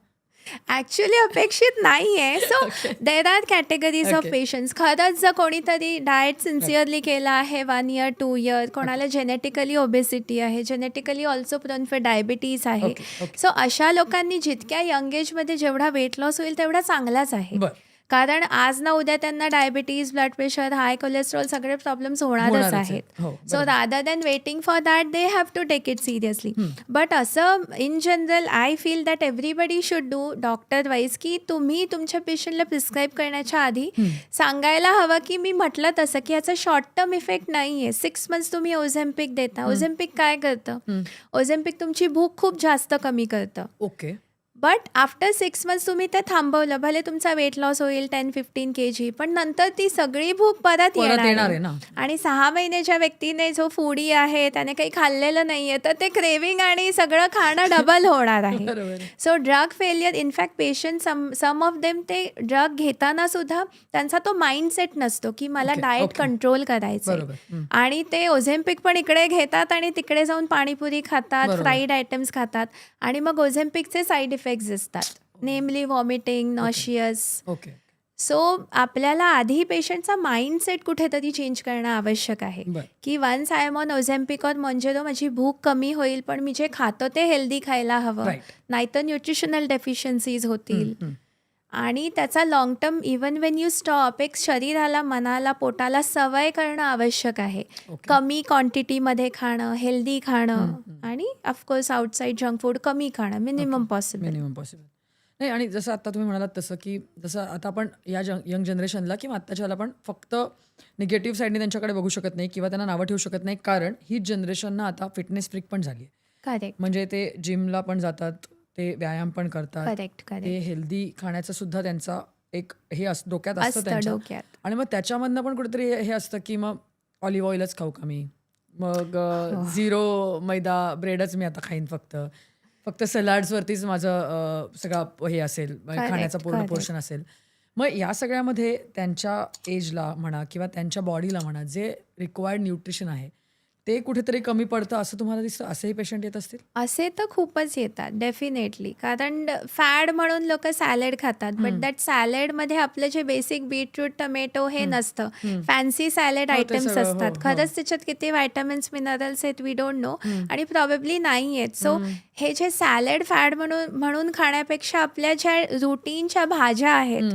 ऍक्च्युली अपेक्षित नाहीये. So there R categories of Okay. Patients. खरंच जर कोणीतरी डाएट सिन्सिअरली केला आहे 1 year 2 year, कोणाला जेनेटिकली ओबेसिटी आहे, genetically also prone for diabetes आहे. Okay, okay. सो अशा लोकांनी जितक्या यंग एजमध्ये जेवढा वेट लॉस होईल तेवढा चांगलाच आहे. बरं. कारण आज ना उद्या त्यांना diabetes, blood pressure, high cholesterol सगळे प्रॉब्लेम्स होणारच होणारच आहेत. आहेत. हो, so rather than waiting for that they have to take it seriously. But असं in general I feel that everybody should do doctor wise की तुम्ही तुमच्या पेशंटला प्रिस्क्राईब करण्याच्या आधी सांगायला हवं की मी म्हटलं तसं की याचा शॉर्ट टर्म इफेक्ट नाही आहे. 6 months तुम्ही ओझेम्पिक देता. ओझेम्पिक काय करतं? ओझेम्पिक तुमची भूक खूप जास्त कमी करतं. ओके. बट आफ्टर 6 months तुम्ही ते थांबवलं, भले तुमचा वेट लॉस होईल 10-15 kg, पण नंतर ती सगळी भूक परत येणार येणार आहे आहे. ना. आणि 6 महिन्याच्या व्यक्तीने जो फूडी आहे त्याने काही खाल्लेलं नाहीये तर ते क्रेविंग आणि सगळं खाणं डबल होणार आहे. बरोबर. So drug failure, in fact patient some of them ते ड्रग घेताना सुद्धा त्यांचा तो माइंडसेट नसतो की मला Okay, डाएट okay. कंट्रोल करायचं. बरोबर. आणि ते ओझेम्पिक पण इकडे घेतात आणि तिकडे जाऊन पाणीपुरी खातात, बरोबर. फ्राईड आयटम्स खातात आणि मग ओझेम्पिकचे साईड इफेक्ट्स दिसतात. नेमली व्हॉमिटिंग, नॉशियस. ओके. सो आपल्याला आधी पेशंटचा माइंडसेट कुठेतरी चेंज करणं आवश्यक आहे बरं. की once I am on Ozempic or Mounjaro माझी भूक कमी होईल, पण मी जे खातो ते हेल्दी खायला हवं, Right. नाहीतर न्यूट्रिशनल डेफिशियन्सीज होतील. हम्म. आणि त्याचा long term even Wien you stop एक शरीराला, मनाला, पोटाला सवय करणं आवश्यक आहे. Okay. कमी क्वांटिटीमध्ये खाणं, हेल्दी खाणं आणि ऑफकोर्स आउटसाईड जंक फूड कमी खाणं, मिनिमम पॉसिबल. Minimum possible. नाही, आणि जसं आता तुम्ही म्हणालात तसं की जसं आता आपण या यंग जनरेशनला किंवा आत्ताच्याला पण फक्त निगेटिव्ह साईडने त्यांच्याकडे बघू शकत नाही किंवा त्यांना नावं ठेवू शकत नाही, कारण ही जनरेशन ना आता फिटनेस फ्रीक पण झाली आहे. करेक्ट म्हणजे ते जिमला पण जातात, ते व्यायाम पण करतात, करेक्ट ते करेक्ट हेल्दी खाण्याचं सुद्धा त्यांचा एक हे डोक्यात असतं असतं त्यांच्या. डोक्यात. आणि मग त्याच्यामधनं पण कुठेतरी हे असतं की मग ऑलिव्ह ऑइलच खाऊ का मी, मग झिरो मैदा ब्रेडच मी आता खाईन, फक्त सलाड्सवरतीच माझं सगळं हे असेल, खाण्याचा पूर्ण correct. पोर्शन असेल. मग या सगळ्यामध्ये त्यांच्या एजला म्हणा किंवा त्यांच्या बॉडीला म्हणा जे रिक्वायर्ड न्यूट्रिशन आहे ते कुठेतरी कमी पडतं असं तुम्हाला दिसतं? असेही पेशंट येत असतील? असे तर खूपच येतात डेफिनेटली. कारण फॅड म्हणून लोक सॅलड खातात, बट दॅट सॅलडमध्ये आपलं जे बेसिक बीटरूट, टोमॅटो हे नसतं. फॅन्सी सॅलड आयटम्स सगळं, हो, असतात. हो. खरंच त्याच्यात किती व्हायटमिन्स, मिनरल्स आहेत वी डोंट नो, आणि प्रॉबेबली नाही आहेत. सो हे जे सॅलड फॅड म्हणून खाण्यापेक्षा आपल्या ज्या रुटीनच्या भाज्या आहेत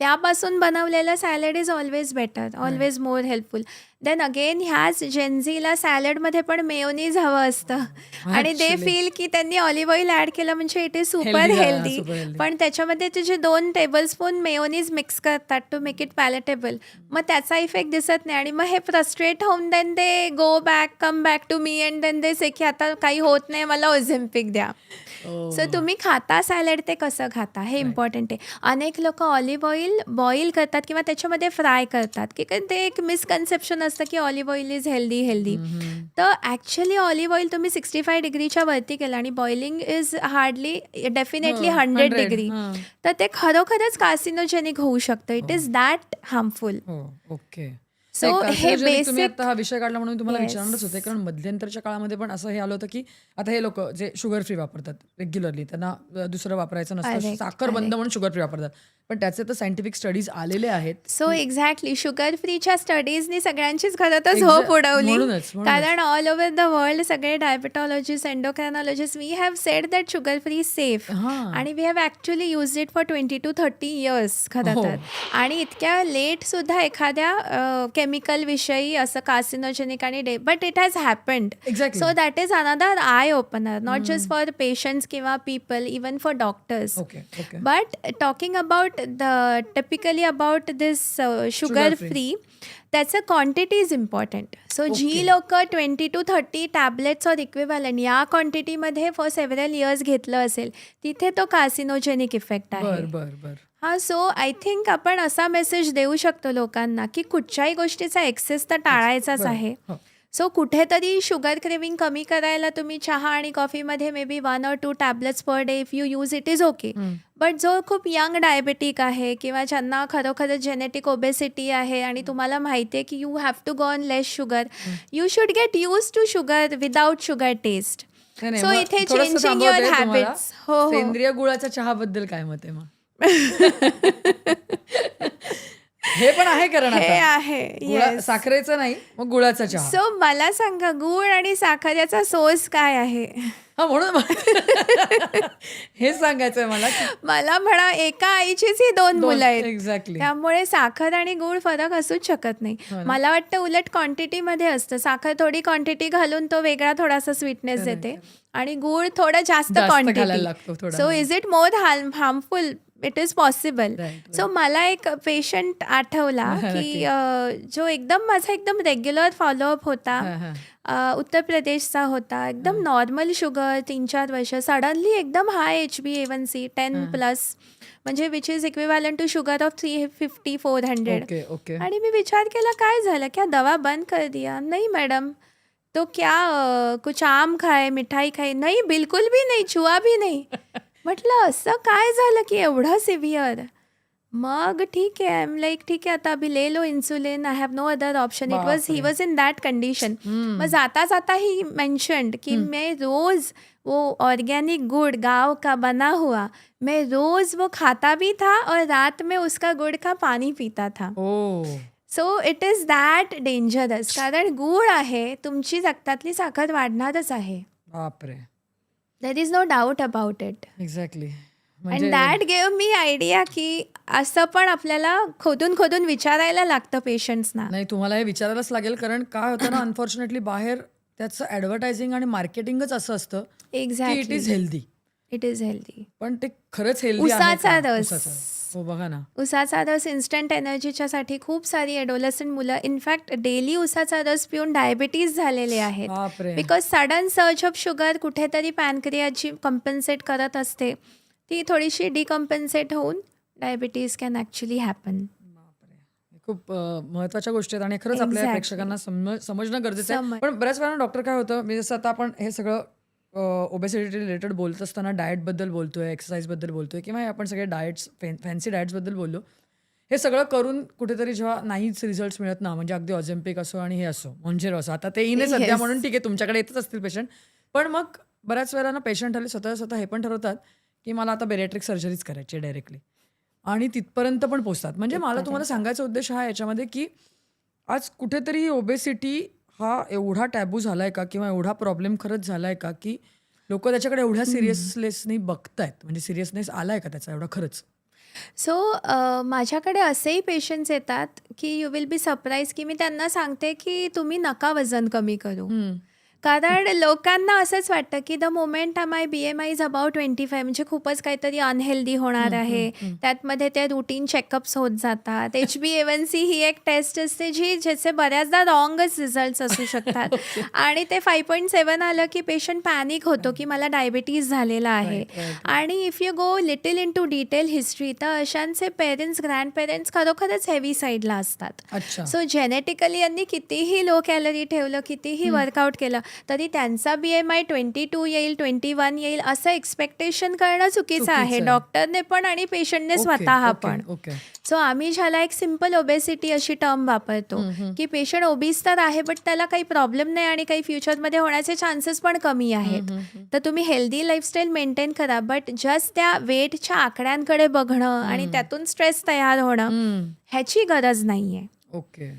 त्यापासून बनवलेलं salad is always better, always more helpful. Then again ह्याच जेन्झीला सॅलडमध्ये पण मेयोनीज हवं असतं आणि दे Actually. फील की त्यांनी ऑलिव्ह ऑइल ॲड केलं म्हणजे इट इज सुपर Healthy झालं, हेल्दी. super healthy. पण त्याच्यामध्ये तुझे 2 tablespoon मेयोनीज मिक्स करतात टू मेक इट पॅलेटेबल. मग त्याचा इफेक्ट दिसत नाही आणि मग हे फ्रस्ट्रेट होऊन then they go back, come back to me and then they say की आता काही होत नाही, मला ओझेम्पिक द्या. सो तुम्ही खाता सॅलड ते कसं खाता हे इम्पॉर्टंट आहे. अनेक लोक ऑलिव्ह ऑइल बॉईल करतात किंवा त्याच्यामध्ये फ्राय करतात की ते एक मिसकन्सेप्शन असतं की ऑलिव्ह ऑइल इज हेल्दी. तर ॲक्च्युली ऑलिव्ह ऑइल तुम्ही 65 डिग्रीच्या वरती केलं आणि boiling is hardly definitely 100 degree, तर ते खरोखरच कार्सिनोजेनिक होऊ शकतं. It is that harmful. Okay. So हे तुम्ही basic- आता हा विषय काढला म्हणून तुम्हाला Yes. विचारणारच होते, कारण मध्यंतरच्या काळामध्ये पण असं हे आलं होतं की आता हे लोक जे शुगर फ्री वापरतात रेग्युलरली, त्यांना दुसरं वापरायचं नसतं, Correct, साखर बंद म्हणून शुगर फ्री वापरतात, पण त्याचे तर सायंटिफिक स्टडीज आलेले आहेत. सो एक्झॅक्टली शुगर फ्रीच्या स्टडीजनी सगळ्यांचीच खरं तर Exact- झोप उडवली. म्हणूनच. कारण ऑल ओव्हर द वर्ल्ड सगळे diabetologist, endocrinologist, we have said that sugar free is safe, हां. आणि we have actually use it for 20 to 30 years खरं हो. तर. आणि इतक्या लेट सुद्धा एखाद्या केमिकल विषयी असं कार्सिनोजेनिक आणि but it has happened. Exactly. So that is another eye opener, not just for patients किंवा people, even for doctors. Okay. But talking about typically about this sugar free, त्याचं quantity is important. So जी लोक 20 to 30 tablets और equivalent या क्वांटिटीमध्ये for several years घेतलं असेल तिथे तो कार्सिनोजेनिक इफेक्ट आहे. बर. हां, सो आय थिंक आपण असा मेसेज देऊ शकतो लोकांना, की कुठच्याही गोष्टीचा एक्सेस तर टाळायचाच बरं. आहे. हो. सो कुठेतरी शुगर क्रेव्हिंग कमी करायला तुम्ही चहा आणि कॉफीमध्ये may be 1 or 2 tablets per day if you use it is okay. हं. बट जो खूप यंग डायबेटिक आहे किंवा ज्यांना खरोखरच जेनेटिक ओबेसिटी आहे आणि तुम्हाला माहिती आहे की you have to go on less sugar, you should get use to sugar without sugar taste. नाही, नाही. सो मग इथे थोडंसं चेंजिंग थांबवते युअर तुम्हाला. हॅबिट्स. हो, हो. सेंद्रिय गुळाच्या चहाबद्दल काय मत आहे मग? हे पण आहे कारण हे आता. आहे. येस. साखरेचं नाही, मग गुळाचा चहा. सो मला सांगा, गूळ आणि साखर याचा सोर्स काय आहे? हां, म्हणून हे सांगायचंय मला की मला म्हणा, एका आईचीच ही 2 मुलं आहेत. एक्झॅक्टली. त्यामुळे साखर आणि गूळ फरक असूच शकत नाही. हो ना. मला वाटतं उलट क्वांटिटीमध्ये असतं. साखर थोडी क्वांटिटी घालून तो वेगळा थोडासा स्वीटनेस खरंय, देते खरंय. आणि गूळ थोडं जास्त जास्त घालायला क्वांटिटी. लागतो थोडा. So is it more harmful? It is possible. Right, so मला एक पेशंट आठवला की जो माझा एकदम रेग्युलर फॉलोअप होता. हां, हां. उत्तर प्रदेशचा होता. एकदम नॉर्मल शुगर 3-4 वर्ष. सडनली एकदम हाय HbA1c 10+, म्हणजे which is equivalent to sugar of 350-400. Okay, okay. आणि मी विचार केला, काय झालं, क्या दवा बंद कर दिया? नहीं मैडम, तो क्या कुछ आम खाए, मिठाई खाई? नहीं, बिलकुल भी नहीं, छुआ भी नहीं. म्हटलं असं काय झालं की एवढं सिव्हिअर? मग ठीक आहे, आय एम लाईक ठीक आहे, आता अभी ले लो insulin, I have no other option. He was in that condition. मग जाता जाता ही मेंशन्ड कि मैं रोज वो ऑर्गेनिक गुड़ गांव का बना हुआ, मैं रोज वो खाता भी था और रात में उसका गुड़ का पानी पीता था. Oh. So it is that dangerous. कारण गूळ आहे, तुमची रक्तातली साखर वाढणारच आहे. बापरे. There is no doubt about it. Exactly. And that gave me idea की असं पण आपल्याला खोदून खोदून विचारायला लागतं पेशंट्सना. नाही, तुम्हाला हे विचारायलाच लागेल, कारण काय होतं ना, अनफॉर्च्युनेटली बाहेर त्याचं ॲडव्हर्टायझिंग आणि मार्केटिंगच असं असतं की it is exactly. Healthy, it is healthy. पण ते खरंच हेल्दी उसाचा रस. हो, बघा ना. उसाचा रस इन्स्टंट एनर्जीच्यासाठी खूप सारी ॲडोलसंट मुलं इनफॅक्ट डेली उसाचा रस पिऊन डायबिटीज झालेले आहेत. बापरे. Because sudden surge of sugar कुठेतरी पॅनक्रियाची कम्पन्सेट करत असते. ती थोडीशी डिकम्पन्सेट होऊन डायबिटीज कॅन ॲक्च्युली हॅपन. बापरे. खूप महत्वाच्या गोष्टी आहेत आणि खरंच आपल्या Exactly. प्रेक्षकांना समजणं गरजेचं आहे. समज. पण बऱ्याच वेळा डॉक्टर काय होतं, म्हणजे जसं आता आपण हे सगळं ओबेसिटी रिलेटेड बोलत असताना डाएटबद्दल बोलतोय, एक्सरसाइजबद्दल बोलतोय, किंवा हे आपण सगळे डाएट्स फॅन्सी डाएट्सबद्दल बोललो. हे सगळं करून कुठेतरी जेव्हा नाहीच रिझल्ट मिळत ना, म्हणजे अगदी ऑझेम्पिक असो आणि हे असो, मोंजेरो असो, आता ते इने सध्या Yes. म्हणून ठीक आहे, तुमच्याकडे येतच असतील पेशंट. पण मग बऱ्याच वेळेला ना पेशंट आले स्वतः हे पण ठरवतात की मला आता बेरियाट्रिक सर्जरीच करायची आहे डायरेक्टली, आणि तिथपर्यंत पण पोचतात. म्हणजे मला तुम्हाला सांगायचा उद्देश हा याच्यामध्ये की आज कुठेतरी ओबेसिटी हा एवढा टॅबू झालाय का, किंवा एवढा प्रॉब्लेम खरंच झालाय का, की लोक त्याच्याकडे एवढ्या सिरियसनेसनी बघतायत, म्हणजे सिरियसनेस आलाय का त्याचा एवढा खरंच? सो माझ्याकडे असेही पेशंट्स येतात की यू विल बी सरप्राईज की मी त्यांना सांगते की तुम्ही नका वजन कमी करू. कारण लोकांना असंच वाटतं की the moment my BMI is about 25 म्हणजे खूपच काहीतरी अनहेल्दी होणार आहे. त्यातमध्ये ते रुटीन चेकअप्स होत जातात. HbA1c ही एक टेस्ट असते ज्याचे बऱ्याचदा रॉंगच रिझल्ट्स असू शकतात. आणि ते 5.7 आलं की पेशंट पॅनिक होतो की मला डायबिटीज झालेला आहे. आणि if you go little in to detail history, तर अशांचे पेरेंट्स, ग्रँडपेरेंट्स खरोखरच हेवी साईडला असतात. अच्छा. सो जेनेटिकली यांनी कितीही लो कॅलरी ठेवलं, कितीही वर्कआउट केलं, तरी त्यांचा BMI 22 येईल, 21 येईल असं एक्सपेक्टेशन करणं चुकीचं आहे, डॉक्टरने पण आणि पेशंटने स्वतः पण. ओके. सो आम्ही ज्याला एक सिम्पल ओबेसिटी अशी टर्म वापरतो की पेशंट ओबीस तर आहे बट त्याला काही प्रॉब्लेम नाही आणि काही फ्युचरमध्ये होण्याचे चान्सेस पण कमी आहेत. तर तुम्ही हेल्दी लाईफस्टाईल मेंटेन करा, बट जस्ट त्या वेटच्या आकड्यांकडे बघणं आणि त्यातून स्ट्रेस तयार होणं ह्याची गरज नाही आहे. ओके.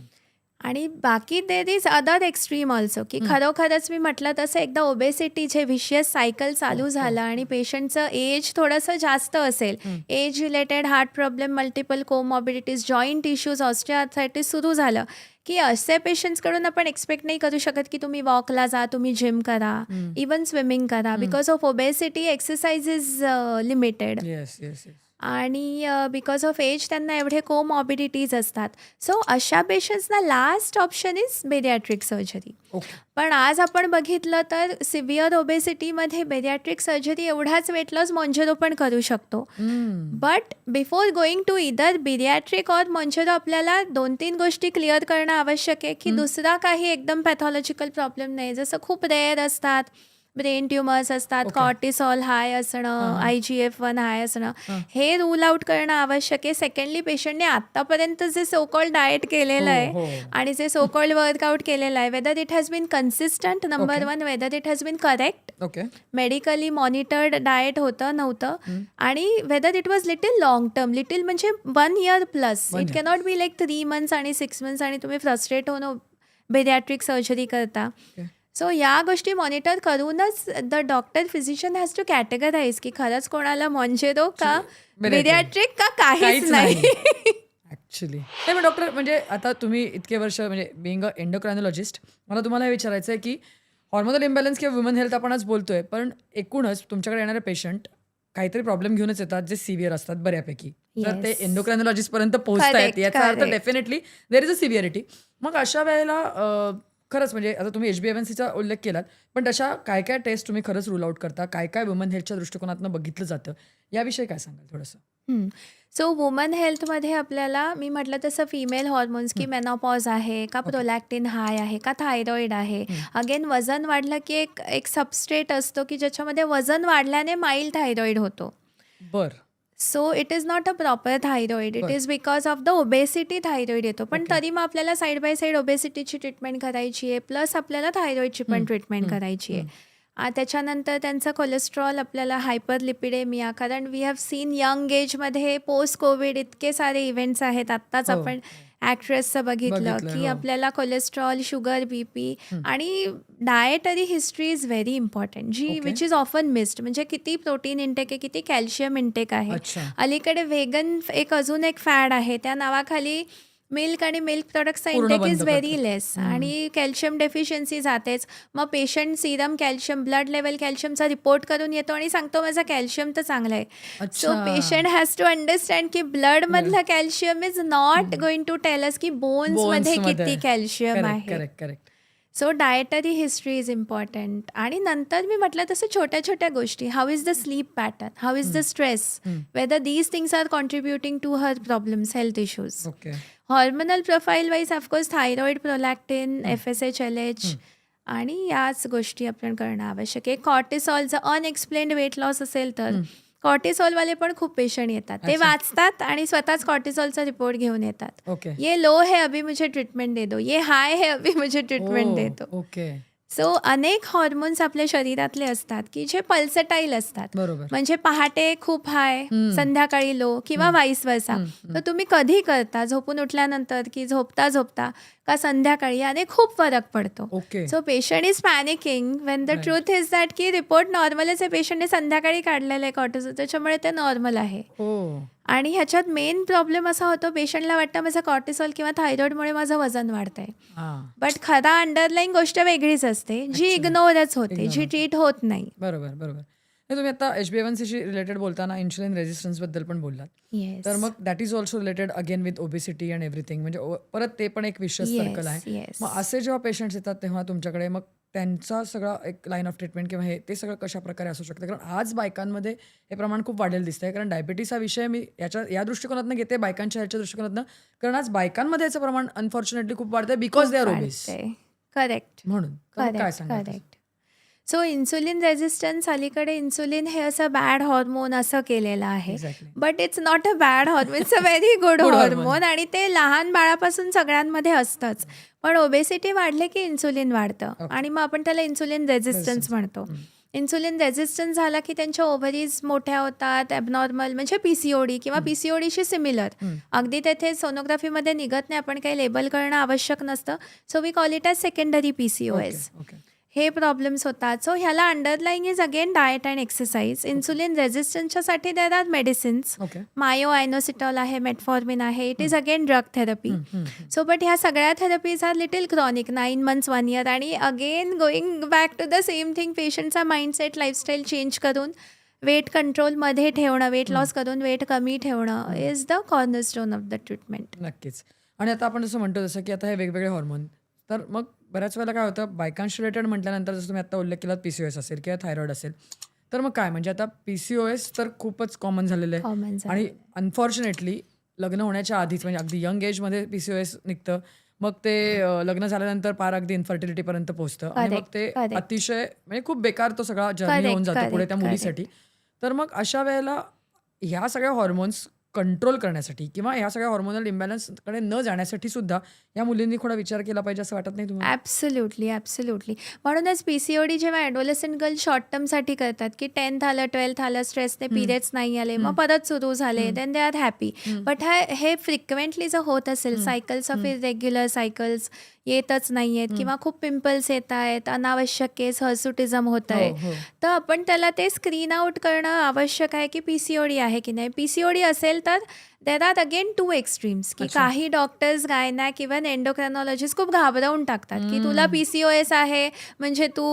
आणि बाकी there is other extreme also की खरोखरच मी म्हटलं तसं एकदा ओबेसिटीचे विशियस सायकल चालू झालं आणि पेशंटचं एज थोडंसं जास्त असेल, age related heart problem, multiple comorbidities, joint issues, osteoarthritis सुरू झालं की असे पेशंट्सकडून आपण एक्सपेक्ट नाही करू शकत की तुम्ही वॉकला जा, तुम्ही जिम करा, इवन स्विमिंग करा. Because of obesity exercise is limited. Yes yes yes. आणि बिकॉज ऑफ एज त्यांना एवढे कोमॉर्बिडिटीज असतात. सो अशा पेशंट्सना last option is bariatric surgery. Okay. पण आज आपण बघितलं तर सिव्हिअर ओबेसिटीमध्ये बेरियाट्रिक सर्जरी एवढाच वेट लॉस मोंजेरो पण करू शकतो. But before going to either bariatric और मोंजेरो आपल्याला 2-3 गोष्टी क्लिअर करणं आवश्यक आहे की दुसरा काही एकदम पॅथॉलॉजिकल प्रॉब्लेम नाही. जसं खूप रेअर असतात, ब्रेन ट्युमर्स असतात, Okay. कॉर्टिसॉल हाय असणं, IGF-1 हाय असणं, हे रूल आउट करणं आवश्यक आहे. सेकंडली पेशंटने आत्तापर्यंत जे सो कॉल्ड डाएट केलेलं हो. आहे आणि जे सो कॉल्ड वर्कआउट केलेलं आहे, whether it has been consistent, number Okay. 1, whether it has been correct, okay. Medically monitored diet होतं नव्हतं, आणि whether it was little long term, little म्हणजे 1 year plus. 1 it year. Cannot be like 3 months आणि 6 months आणि तुम्ही frustrate होऊन bariatric surgery करता. Okay. So या गोष्टी मॉनिटर करूनच the doctor physician has to categorize की खरंच कोणाला मॉन्जेरो का बेरियाट्रिक का काहीच नाही. ऍक्च्युली नाही. पण डॉक्टर, म्हणजे आता तुम्ही इतके वर्ष, म्हणजे बिंग अ एंडोक्रायनॉलॉजिस्ट, मला तुम्हाला हे विचारायचं आहे की हॉर्मोनल इम्बॅलन्स किंवा वुमन हेल्थ आपण आज बोलतोय, पण एकूणच तुमच्याकडे येणारे पेशंट काहीतरी प्रॉब्लेम घेऊनच येतात जे सिव्हिअर असतात बऱ्यापैकी. जर ते Yes. एंडोक्रायनॉलॉजिस्ट पर्यंत पोहोचतायत Correct, याचा अर्थ correct. Definitely there is a severity. मग अशा वेळेला खरंच म्हणजे आता तुम्ही HbA1cचा उल्लेख केलात, पण तशा काय काय टेस्ट तुम्ही खरंच रूल आउट करता, काय काय वुमन हेल्थच्या दृष्टिकोनातून बघितलं जातं, याविषयी काय सांगाल थोडंसं? सो वुमन हेल्थमध्ये आपल्याला मी म्हटलं तसं फिमेल हॉर्मोन्स की मेनोपॉज आहे का, प्रोलॅक्टिन हाय आहे का, थायरॉइड आहे. अगेन वजन वाढलं की एक एक सबस्ट्रेट असतो की ज्याच्यामध्ये वजन वाढल्याने माइल्ड थायरॉइड होतो. बरं. So it is not a proper thyroid, it बरं. Is because of the obesity thyroid येतो. पण Okay. तरी मग आपल्याला साईड बाय साईड ओबेसिटीची ट्रीटमेंट करायची आहे, प्लस आपल्याला थायरॉइडची पण ट्रीटमेंट करायची आहे. त्याच्यानंतर त्यांचा कोलेस्ट्रॉल, आपल्याला हायपरलिपिडेमिया, कारण वी हॅव सीन यंग एजमध्ये पोस्ट कोविड इतके सारे इव्हेंट्स आहेत. आत्ताच हो. आपण ॲक्ट्रेसचं बघितलं बघितलंय, की हो. आपल्याला कोलेस्ट्रॉल, शुगर, BP आणि dietary history is very important, जी Okay. Which is often missed. म्हणजे किती प्रोटीन इंटेक आहे, किती कॅल्शियम इंटेक आहे. अच्छा. अलीकडे व्हेगन एक अजून एक फॅड आहे, त्या नावाखाली मिल्क आणि मिल्क प्रोडक्ट्सचा पूर्ण इंटेक बंद इज व्हेरी करतात. लेस आणि कॅल्शियम डेफिशियन्सी जातेच. मग patient serum calcium, blood level कॅल्शियमचा रिपोर्ट करून येतो आणि सांगतो माझा कॅल्शियम तर चांगला आहे. सो अच्छा. पेशंट हॅज टू अंडरस्टँड की ब्लडमधलं calcium is not going to tell us की बोन्समध्ये किती कॅल्शियम आहे. Correct correct. So dietary history is important. आणि नंतर मी म्हटलं तसं छोट्या छोट्या गोष्टी, how is the sleep pattern, how is the stress, whether these things are contributing to her problems, health issues. Okay. Hormonal profile wise of course thyroid, prolactin, FSH, LH आणि याच गोष्टी आपण करणं आवश्यक आहे. कॉर्टिसॉलचं अनएक्सप्लेन्ड वेट लॉस असेल तर कॉर्टिसॉलवाले पण खूप पेशंट येतात, ते अच्छा. वाचतात आणि स्वतःच कॉर्टिसॉलचा रिपोर्ट घेऊन येतात. ओके. ये लो है अभी मुझे ट्रीटमेंट दे दो, ये हाय है अभी मुझे ट्रीटमेंट दे दो. ओके. सो अनेक हॉर्मोन्स आपल्या शरीरातले असतात की जे पल्सटाईल असतात. बरोबर. म्हणजे पहाटे खूप हाय, संध्याकाळी लो किंवा वाईस वर्सा. तर तुम्ही कधी करता, झोपून उठल्यानंतर की झोपता झोपता का संध्याकाळी, याने खूप फरक पडतो. Okay. So patient is panicking Wien the Right. Truth is that की रिपोर्ट नॉर्मलच आहे, पेशंटने संध्याकाळी काढलेलं आहे कॉर्टिसॉल, त्याच्यामुळे ते नॉर्मल आहे. हो. आणि ह्याच्यात मेन प्रॉब्लेम असा होतो, पेशंटला वाटतं माझं कॉर्टिसॉल किंवा थायरॉइडमुळे माझं वजन वाढतंय. हां. बट खरा अंडरलाईन गोष्ट वेगळीच असते, जी Actually. इग्नोरच होते, Ignore जी होते. ट्रीट होत नाही. बरोबर बरोबर. हे तुम्ही आता HbA1cशी रिलेटेड बोलताना इन्शुलिन रेझिस्टन्स बद्दल पण बोललात. येस. तर मग that is also related again with obesity and everything. म्हणजे परत ते पण एक विशियस सर्कल आहे. येस. मग असे जेव्हा पेशंट्स येतात तेव्हा तुमच्याकडे मग त्यांचा सगळा एक लाईन ऑफ ट्रीटमेंट किंवा हे ते सगळं कशा प्रकारे असू शकतं? कारण आज बायकांमध्ये हे प्रमाण खूप वाढलेलं दिसतंय. कारण डायबिटीस हा विषय मी या दृष्टिकोनातून घेते, बायकांच्या ह्याच्या दृष्टिकोनातून. कारण आज बायकांमध्ये याचं प्रमाण अनफॉर्च्युनेटली खूप वाढतंय because they are obese. Correct. म्हणून तर मग काय सांगाल? करेक्ट. सो इन्सुलिन रेझिस्टन्स, अलीकडे इन्सुलिन हे असं बॅड हॉर्मोन असं केलेलं आहे. Exactly. But it's not a bad hormone, it's a very good Good hormone. hormone. आणि ते लहान बाळापासून सगळ्यांमध्ये असतंच. पण ओबेसिटी वाढले की इन्सुलिन वाढतं Okay. आणि मग आपण त्याला इन्सुलिन रेझिस्टन्स Resistance. म्हणतो. इन्सुलिन रेझिस्टन्स झाला की त्यांच्या ओव्हरीज मोठ्या होतात, ॲबनॉर्मल, म्हणजे PCOD किंवा PCODशी सिमिलर. अगदी तेथे सोनोग्राफीमध्ये निघत नाही, आपण काही लेबल करणं आवश्यक नसतं. So we call it as secondary PCOS. Okay. हे प्रॉब्लेम्स होतात. सो ह्याला underlying is again diet and exercise. Insulin रेझिस्टन्सच्यासाठी there are medicines. Okay. Myoinositol आहे, मेटफॉर्मिन आहे, it is again drug therapy. So but ह्या सगळ्या therapies are little chronic, 9 months 1 year. आणि again going back to the same thing, पेशंटचा mindset, lifestyle change करून weight कंट्रोलमध्ये ठेवणं, वेट लॉस करून वेट कमी ठेवणं is the cornerstone of the treatment. नक्कीच. आणि आता आपण जसं म्हणतो जसं की आता हे वेगवेगळे हॉर्मोन, तर मग बऱ्याच वेळेला काय होतं बायकांशी रिलेटेड म्हटल्यानंतर जसं तुम्ही आता उल्लेख केलात PCOS असेल किंवा थायरॉइड असेल, तर मग काय म्हणजे आता PCOS तर खूपच कॉमन झालेलं आहे कॉमन आणि झालं. अनफॉर्च्युनेटली लग्न होण्याच्या आधीच म्हणजे अगदी यंग एजमध्ये PCOS निघतं. मग ते लग्न झाल्यानंतर पार अगदी इन्फर्टिलिटीपर्यंत पोहोचतं आणि मग करेक्ट, ते करेक्ट. अतिशय म्हणजे खूप बेकार तो सगळा जर्नी होऊन करेक्ट, जातो पुढे करेक्ट, त्या मुलीसाठी. करेक्ट. तर मग अशा वेळेला ह्या सगळ्या हॉर्मोन्स कंट्रोल करण्यासाठी किंवा ह्या सगळ्या हॉर्मोनल इम्बॅलन्सकडे न जाण्यासाठी सुद्धा या मुलींनी थोडा विचार केला पाहिजे असं वाटत नाही तुम्हाला? Absolutely, absolutely. म्हणूनच PCOD जेव्हा ॲडोलेसंट गर्ल शॉर्ट टर्मसाठी करतात, की 10th आलं, 12th आलं, स्ट्रेसने पिरियड्स नाही आले, मग परत सुरू झाले, then they are happy. But हे फ्रिक्वेंटली जर होत असेल, सायकल्स ऑफ इरेग्युलर सायकल्स येतच नाही आहेत किंवा खूप पिंपल्स येत आहेत, अनावश्यक केस हर्सुटिझम होत आहे, हो. तर आपण त्याला ते स्क्रीन आउट करणं आवश्यक आहे की PCOD आहे की नाही. PCOD असेल तर देर आर अगेन 2 एक्स्ट्रीम्स, की अच्छा. काही डॉक्टर्स गायनॅक इव्हन एंडोक्रायनॉलॉजिस्ट खूप घाबरवून टाकतात की तुला PCOS आहे म्हणजे तू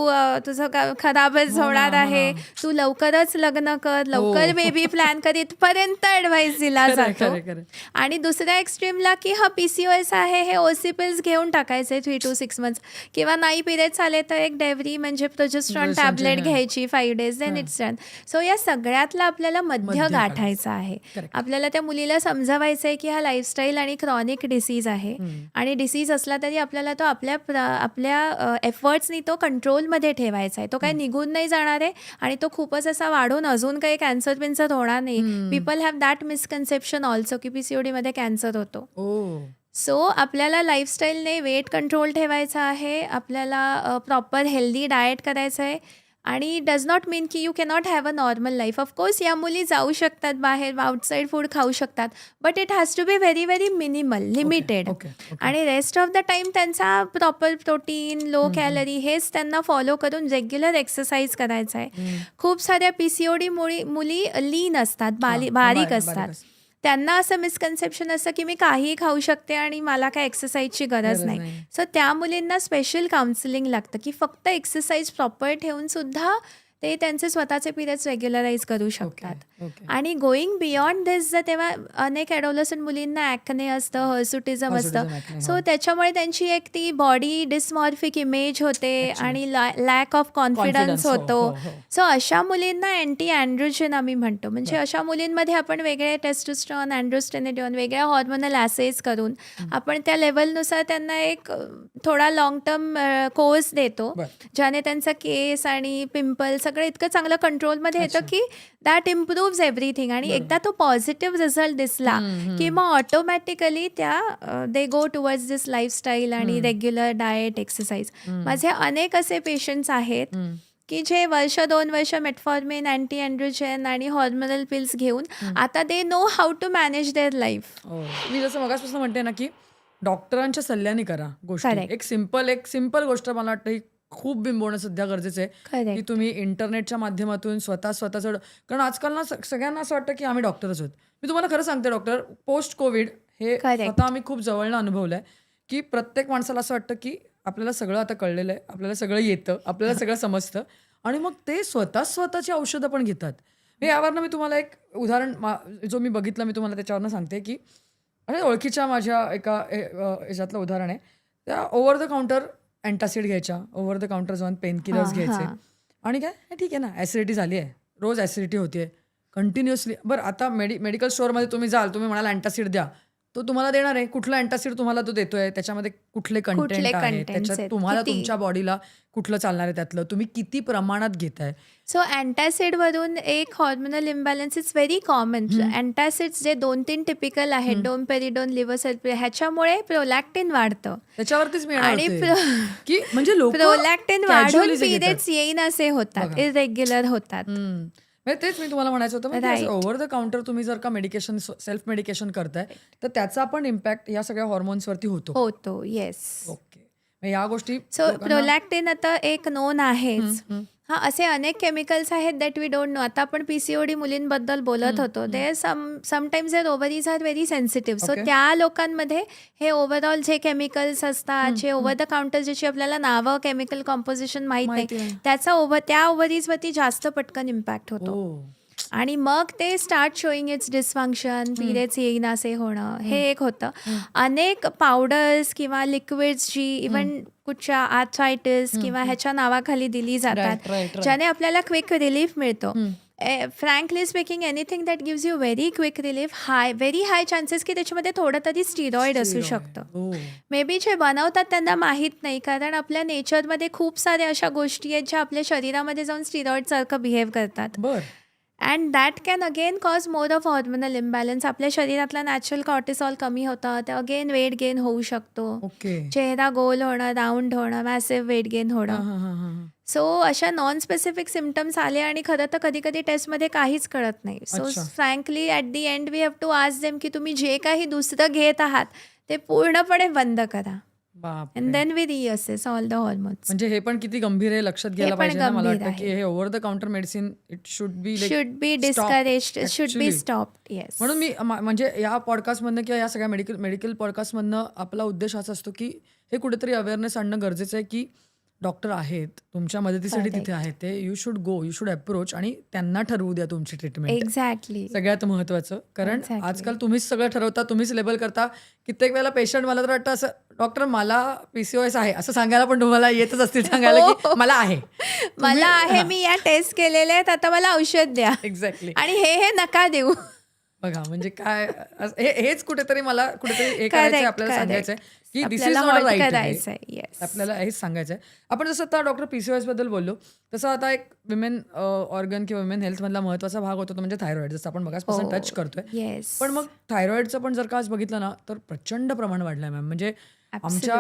तुझं खराबच हो ना, होणार हो आहे, ना. तू लवकरच लग्न कर, लवकर हो. बेबी प्लॅन कर, इथपर्यंत ॲडवाईस दिला खरंय, जातो. खरंय. आणि दुसऱ्या एक्स्ट्रीमला की हा PCOS आहे, हे OC पिल्स घेऊन टाकायचे 3 to 6 मंथ्स किंवा नाही पिरियड्स आले तर एक डेव्हरी म्हणजे प्रोजेस्ट्रॉन प्रोजेस्ट्रॉनचे, टॅबलेट हां. घ्यायची 5 days देन हां. It's done. सो या सगळ्यातला आपल्याला मध्य मध्य काढायचं. गाठायचा आहे. करेक्ट. आपल्याला त्या मुलीला समजावायचं आहे की हा लाईफस्टाईल आणि क्रॉनिक डिसीज आहे आणि डिसीज असला तरी आपल्याला तो आपल्या एफर्ट्सनी तो कंट्रोलमध्ये ठेवायचा आहे. तो काही निघून नाही जाणार आहे आणि तो खूपच असा वाढून अजून काही कॅन्सर बिन्सर होणार नाही. People have that misconception also की PCOD मध्ये कॅन्सर होतो. ओ. सो आपल्याला लाईफस्टाईलने वेट कंट्रोल ठेवायचा आहे, आपल्याला प्रॉपर हेल्दी डाएट करायचं आहे आणि डज नॉट मीन की you cannot have a normal life. Of course या मुली जाऊ शकतात बाहेर, आउटसाईड फूड खाऊ शकतात, but it has to be very very minimal, limited. Okay. आणि रेस्ट ऑफ द टाईम त्यांचा प्रॉपर प्रोटीन, लो कॅलरी हेच त्यांना फॉलो करून रेग्युलर एक्सरसाइज करायचा आहे. खूप साऱ्या PCOD मुली लीन असतात, बारीक असतात. त्यांना असं मिसकन्सेप्शन असतं की मी काहीही खाऊ शकते आणि मला काय एक्सरसाइजची गरज नाही. सो त्या मुलींना स्पेशल काउन्सिलिंग लागतं की फक्त एक्सरसाइज प्रॉपर ठेवून सुद्धा ते त्यांचे स्वतःचे पिरियड्स रेग्युलराईज करू शकतात. आणि गोईंग बियॉन्ड दिस जर तेव्हा अनेक ॲडोलसंट मुलींना ॲक्ने असतं, हर्सुटिझम असतं. सो त्याच्यामुळे त्यांची एक ती बॉडी डिस्मॉर्फिक इमेज होते आणि लॅक ऑफ कॉन्फिडन्स होतो. सो अशा मुलींना अँटी अँड्रोजन आम्ही म्हणतो. म्हणजे अशा मुलींमध्ये आपण वेगळे टेस्टोस्टेरॉन, अँड्रोस्टेनेडिऑन वेगळ्या हॉर्मोनल ॲसेस करून आपण त्या लेवलनुसार त्यांना एक थोडा लॉंग टर्म कोर्स देतो, ज्याने त्यांचा केस आणि पिंपल सगळं इतकं चांगलं कंट्रोलमध्ये येतं की दॅट इम्प्रूव्ज एव्हरीथिंग. आणि एकदा तो पॉझिटिव्ह रिझल्ट दिसला की मग ऑटोमॅटिकली त्या they go towards this lifestyle आणि रेग्युलर डाएट, एक्सरसाइज. माझे अनेक असे पेशंट्स आहेत की जे 1-2 वर्ष मेटफॉर्मिन, अँटी अँड्रोजन आणि हॉर्मोनल पिल्स घेऊन आता they know how to manage their life. मी जसं मगासपासून म्हणते ना की डॉक्टरांच्या सल्ल्याने करा गोष्टी. एक सिंपल गोष्ट मला वाटतं ही खूप बिंबवणं सध्या गरजेचं आहे की तुम्ही इंटरनेटच्या माध्यमातून स्वतःचं, कारण आजकाल ना सगळ्यांना असं वाटतं की आम्ही डॉक्टरच आहोत. मी तुम्हाला खरं सांगते डॉक्टर, पोस्ट कोविड हे स्वतः आम्ही खूप जवळनं अनुभवलं आहे की प्रत्येक माणसाला असं वाटतं की आपल्याला सगळं आता कळलेलं आहे, आपल्याला सगळं येतं, आपल्याला सगळं समजतं आणि मग ते स्वतःची औषधं पण घेतात. यावरनं मी तुम्हाला एक उदाहरण जो मी बघितलं मी तुम्हाला त्याच्यावरनं सांगते की ओळखीच्या माझ्या एका ह्याच्यातलं उदाहरण आहे. त्या ओव्हर द काउंटर अँटासिड घ्यायच्या, ओव्हर द काउंटर जाऊन पेन किलर्स घ्यायचे आणि काय ठीक आहे ना, ॲसिडिटी झाली आहे, रोज ॲसिडिटी होते कंटिन्युअसली. बरं आता मेडिकल स्टोअरमध्ये तुम्ही जाल, तुम्ही म्हणाल अँटासिड द्या, तो तुम्हाला देणार आहे. कुठला अँटासिड तुम्हाला तो देतोय, त्याच्यामध्ये कुठले कंटेंट आहे, त्याच्यात तुम्हाला तुमच्या बॉडीला कुठलं चालणार आहे, त्यातलं तुम्ही किती प्रमाणात घेताय. सो अँटासिडवरून एक hormonal imbalance is very common. Antacids जे 2-3 टिपिकल आहेत, डोमपेरिडोन, लिव्होसल्फेट, ह्याच्यामुळे प्रोलॅक्टिन वाढतं. त्याच्यावरतीच मी आणि की म्हणजे प्रोलॅक्टिन वाढून पिरियड्स येईन असे होतात, इरेग्युलर होतात. तेच मी तुम्हाला म्हणायचं होतं, ओव्हर द काउंटर तुम्ही जर का मेडिकेशन, सेल्फ मेडिकेशन करताय तर त्याचा पण इम्पॅक्ट या सगळ्या हॉर्मोन्सवरती होतो. येस. ओके. या गोष्टी सो प्रोलॅक्टिन आता एक नोन आहेच. असे अनेक केमिकल्स आहेत दॅट वी डोंट नो. आता आपण PCOD मुलींबद्दल बोलत होतो. They sometimes their ovaries are very sensitive. So त्या लोकांमध्ये हे ओव्हरऑल जे केमिकल्स असतात, जे ओव्हर द काउंटर ज्याची आपल्याला नावं, केमिकल कॉम्पोजिशन माहीत नाही, त्या ओव्हरीजवरती जास्त पटकन इम्पॅक्ट होतो. आणि मग ते start showing its dysfunction, periods येईनासे होणं, हे एक होतं. अनेक पावडर्स किंवा लिक्विड्स जी इवन कुठच्या आर्थरायटिस किंवा ह्याच्या नावाखाली दिली जातात, ज्याने आपल्याला क्विक रिलीफ मिळतो. Frankly speaking, anything that gives you very quick relief, very high chances की त्याच्यामध्ये थोडं तरी स्टिरॉइड असू शकतं. मे बी जे बनवतात त्यांना माहीत नाही, कारण आपल्या नेचरमध्ये खूप साऱ्या अशा गोष्टी आहेत ज्या आपल्या शरीरामध्ये जाऊन स्टिरॉइडसारखं बिहेव करतात. And that can again cause more of hormonal imbalance. आपल्या शरीरातला नॅचरल कॉर्टिसॉल कमी होतं, तर अगेन वेट गेन होऊ शकतो. चेहरा गोल होणं, राऊंड होणं, मॅसिव्ह वेट गेन होणं. सो अशा नॉन स्पेसिफिक सिम्पटम्स आले आणि खरं तर कधी कधी टेस्टमध्ये काहीच कळत नाही. So frankly at the end we have to ask them की तुम्ही जे काही दुसरं घेत आहात ते पूर्णपणे बंद करा. And then we reassess all the hormones. म्हणजे हे पण किती गंभीर आहे, लक्षात घ्यायला पाहिजे ना. मला वाटतं की हे over the counter medicine it should be discouraged, should be stopped. Yes. म्हणून मी म्हणजे या पॉडकास्टमधनं किंवा या सगळ्या मेडिकल पॉडकास्टमधनं आपला उद्देश असा असतो की हे कुठेतरी अवेअरनेस आणणं गरजेचं आहे की डॉक्टर आहेत तुमच्या मदतीसाठी तिथे आहेत, ते यू शुड अप्रोच आणि त्यांना ठरवू द्या तुमची ट्रीटमेंट. एक्झॅक्टली. सगळ्यात महत्वाचं, कारण आजकाल तुम्हीच सगळं ठरवता, तुम्हीच लेबल करता. कित्येक वेळेला पेशंट मला तर वाटतं असं, डॉक्टर मला PCOS आहे असं सांगायला पण तुम्हाला येतच असतील सांगायला की मला आहे मी या टेस्ट केलेले आहेत, आता मला औषध द्या. एक्झॅक्टली. आणि हे नका देऊ. बघा म्हणजे काय, हेच कुठेतरी हे करायचंय, आपल्याला सांगायचंय की दिस इज नॉट राईट. आपल्याला हेच सांगायचंय. आपण जसं आता डॉक्टर PCOS बद्दल बोललो, तसं आता एक विमेन ऑर्गन किंवा विमेन हेल्थ मधला महत्वाचा भाग होतो तो म्हणजे थायरॉइड, जसं आपण बघाच टच करतोय. पण मग थायरॉइडचं पण जर का आज बघितलं ना तर प्रचंड प्रमाण वाढलंय मॅम. म्हणजे आमच्या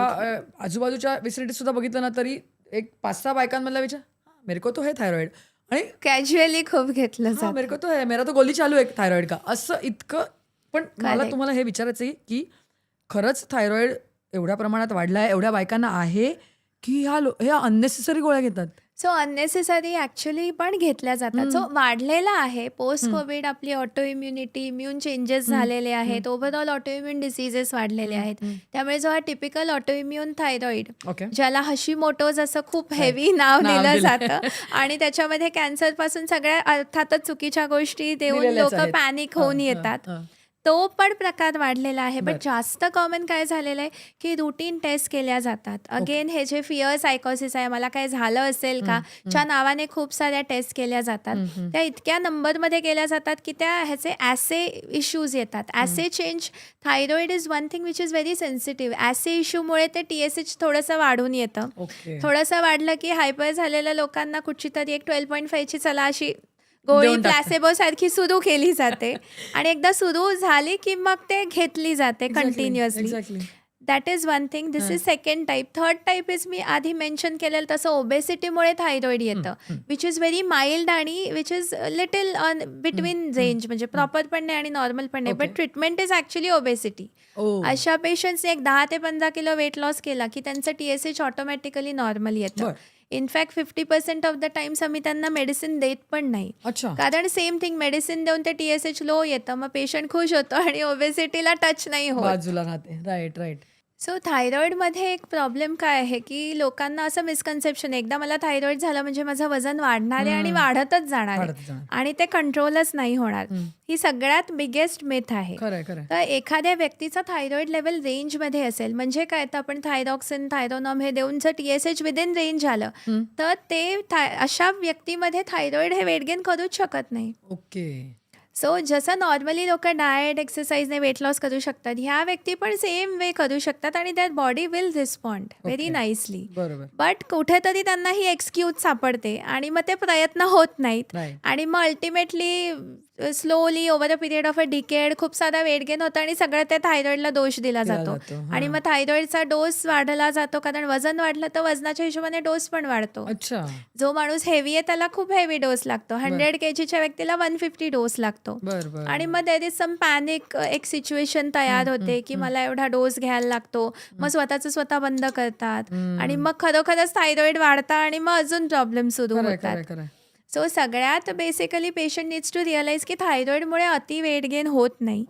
आजूबाजूच्या विसिनिटीत सुद्धा बघितलं ना तरी एक 5-6 बायकांमधला विचार, मेरे को तो है थायरॉइड, आणि कॅज्युअली खूप घेतलं जातं. मेरे को तो है, मेरा तो गोली चालू आहे थायरॉइड का, असं इतकं. पण मला तुम्हाला हे विचारायचं आहे की खरंच थायरॉइड एवढ्या प्रमाणात वाढला आहे, एवढ्या बायकांना आहे की ह्या अननेसेसरी गोळ्या घेतात? सो अननेसेसरी ॲक्च्युली पण घेतल्या जातात. सो वाढलेला आहे पोस्ट कोविड, आपली ऑटो इम्युनिटी, इम्युन चेंजेस झालेले आहेत, ओव्हरऑल ऑटो इम्युन डिसीजेस वाढलेले आहेत. त्यामुळे जो हा टिपिकल ऑटो इम्युन थायरॉइड, ज्याला हशीमोटोज असं खूप हेवी नाव दिलं जातं, आणि त्याच्यामध्ये कॅन्सरपासून सगळ्या अर्थातच चुकीच्या गोष्टी देऊन लोक पॅनिक होऊन येतात, तो पण प्रकार वाढलेला आहे. बट जास्त कॉमन काय झालेलं आहे की रुटीन टेस्ट केल्या जातात. अगेन हे जे फिअर सायकोसिस आहे, मला काय झालं असेल का च्या नावाने खूप साऱ्या टेस्ट केल्या जातात. त्या इतक्या नंबरमध्ये केल्या जातात की त्या ह्याचे ॲसे इश्यूज येतात. ॲसे change, thyroid is one thing which is very sensitive. ॲसे इश्यूमुळे ते TSH थोडंसं वाढून येतं. थोडंसं वाढलं की हायपर झालेल्या लोकांना कुठची तरी एक 12.5ची चला अशी गोळी प्लॅसेबो सारखी सुरू केली जाते, आणि एकदा सुरू झाली की मग ते घेतली जाते continuously. That is one thing. This is second type. Third type is me आधी मेन्शन केलेलं तसं ओबेसिटीमुळे थायरॉइड येतं, विच इज व्हेरी माइल्ड आणि which is little between range, म्हणजे प्रॉपर पण नाही आणि नॉर्मल पण नाही, but treatment is actually obesity. अशा पेशंट्सने एक 10 ते 15 किलो वेट लॉस केला की त्यांचं TSH ऑटोमॅटिकली नॉर्मल येतं. इनफॅक्ट 50% ऑफ द टाइम्स आम्ही त्यांना मेडिसिन देत पण नाही, कारण सेम थिंग, मेडिसिन देऊन ते TSH लो येतं, मग पेशंट खुश होतो आणि ओबेसिटीला टच नाही होत, बाजूला राहते. राईट. सो थायरॉइडमध्ये एक प्रॉब्लेम काय आहे की लोकांना असं मिसकन्सेप्शन, एकदा मला थायरॉइड झालं म्हणजे माझं वजन वाढणार आहे आणि वाढतच जाणार आहे आणि ते कंट्रोलच नाही होणार. ही सगळ्यात बिगेस्ट मिथ आहे. तर एखाद्या व्यक्तीचा थायरॉइड लेवल रेंजमध्ये असेल, म्हणजे काय, तर आपण थायरॉक्सिन, थायरोनॉम हे देऊन जर TSH विदिन रेंज आलं तर ते अशा व्यक्तीमध्ये थायरॉइड हे वेट गेन करूच शकत नाही. सो जसं नॉर्मली लोक डाएट, एक्सरसाइजने वेट लॉस करू शकतात, ह्या व्यक्ती पण सेम वे करू शकतात आणि that body will respond very nicely. But कुठेतरी त्यांना ही एक्सक्यूज सापडते आणि मग ते प्रयत्न होत नाहीत, आणि मग ultimately slowly over a period of a decade खूप सारा वेट गेन होतं आणि सगळं त्या थायरॉइडला दोष दिला जातो. आणि मग थायरॉइडचा डोस वाढला जातो, कारण वजन वाढलं तर वजनाच्या हिशोबाने डोस पण वाढतो. जो माणूस हेवी आहे त्याला खूप हेवी डोस लागतो, 100 kgच्या व्यक्तीला 150 डोस लागतो. आणि मग देर इज सम पॅनिक, एक सिच्युएशन तयार होते की मला एवढा डोस घ्यायला लागतो, मग स्वतःचं स्वतः बंद करतात आणि मग खरोखरच थायरॉइड वाढतात आणि मग अजून प्रॉब्लेम सुरू होतात. सो सगळ्यात basically patient needs to realize की थायरॉइडमुळे अति वेट गेन होत नाही.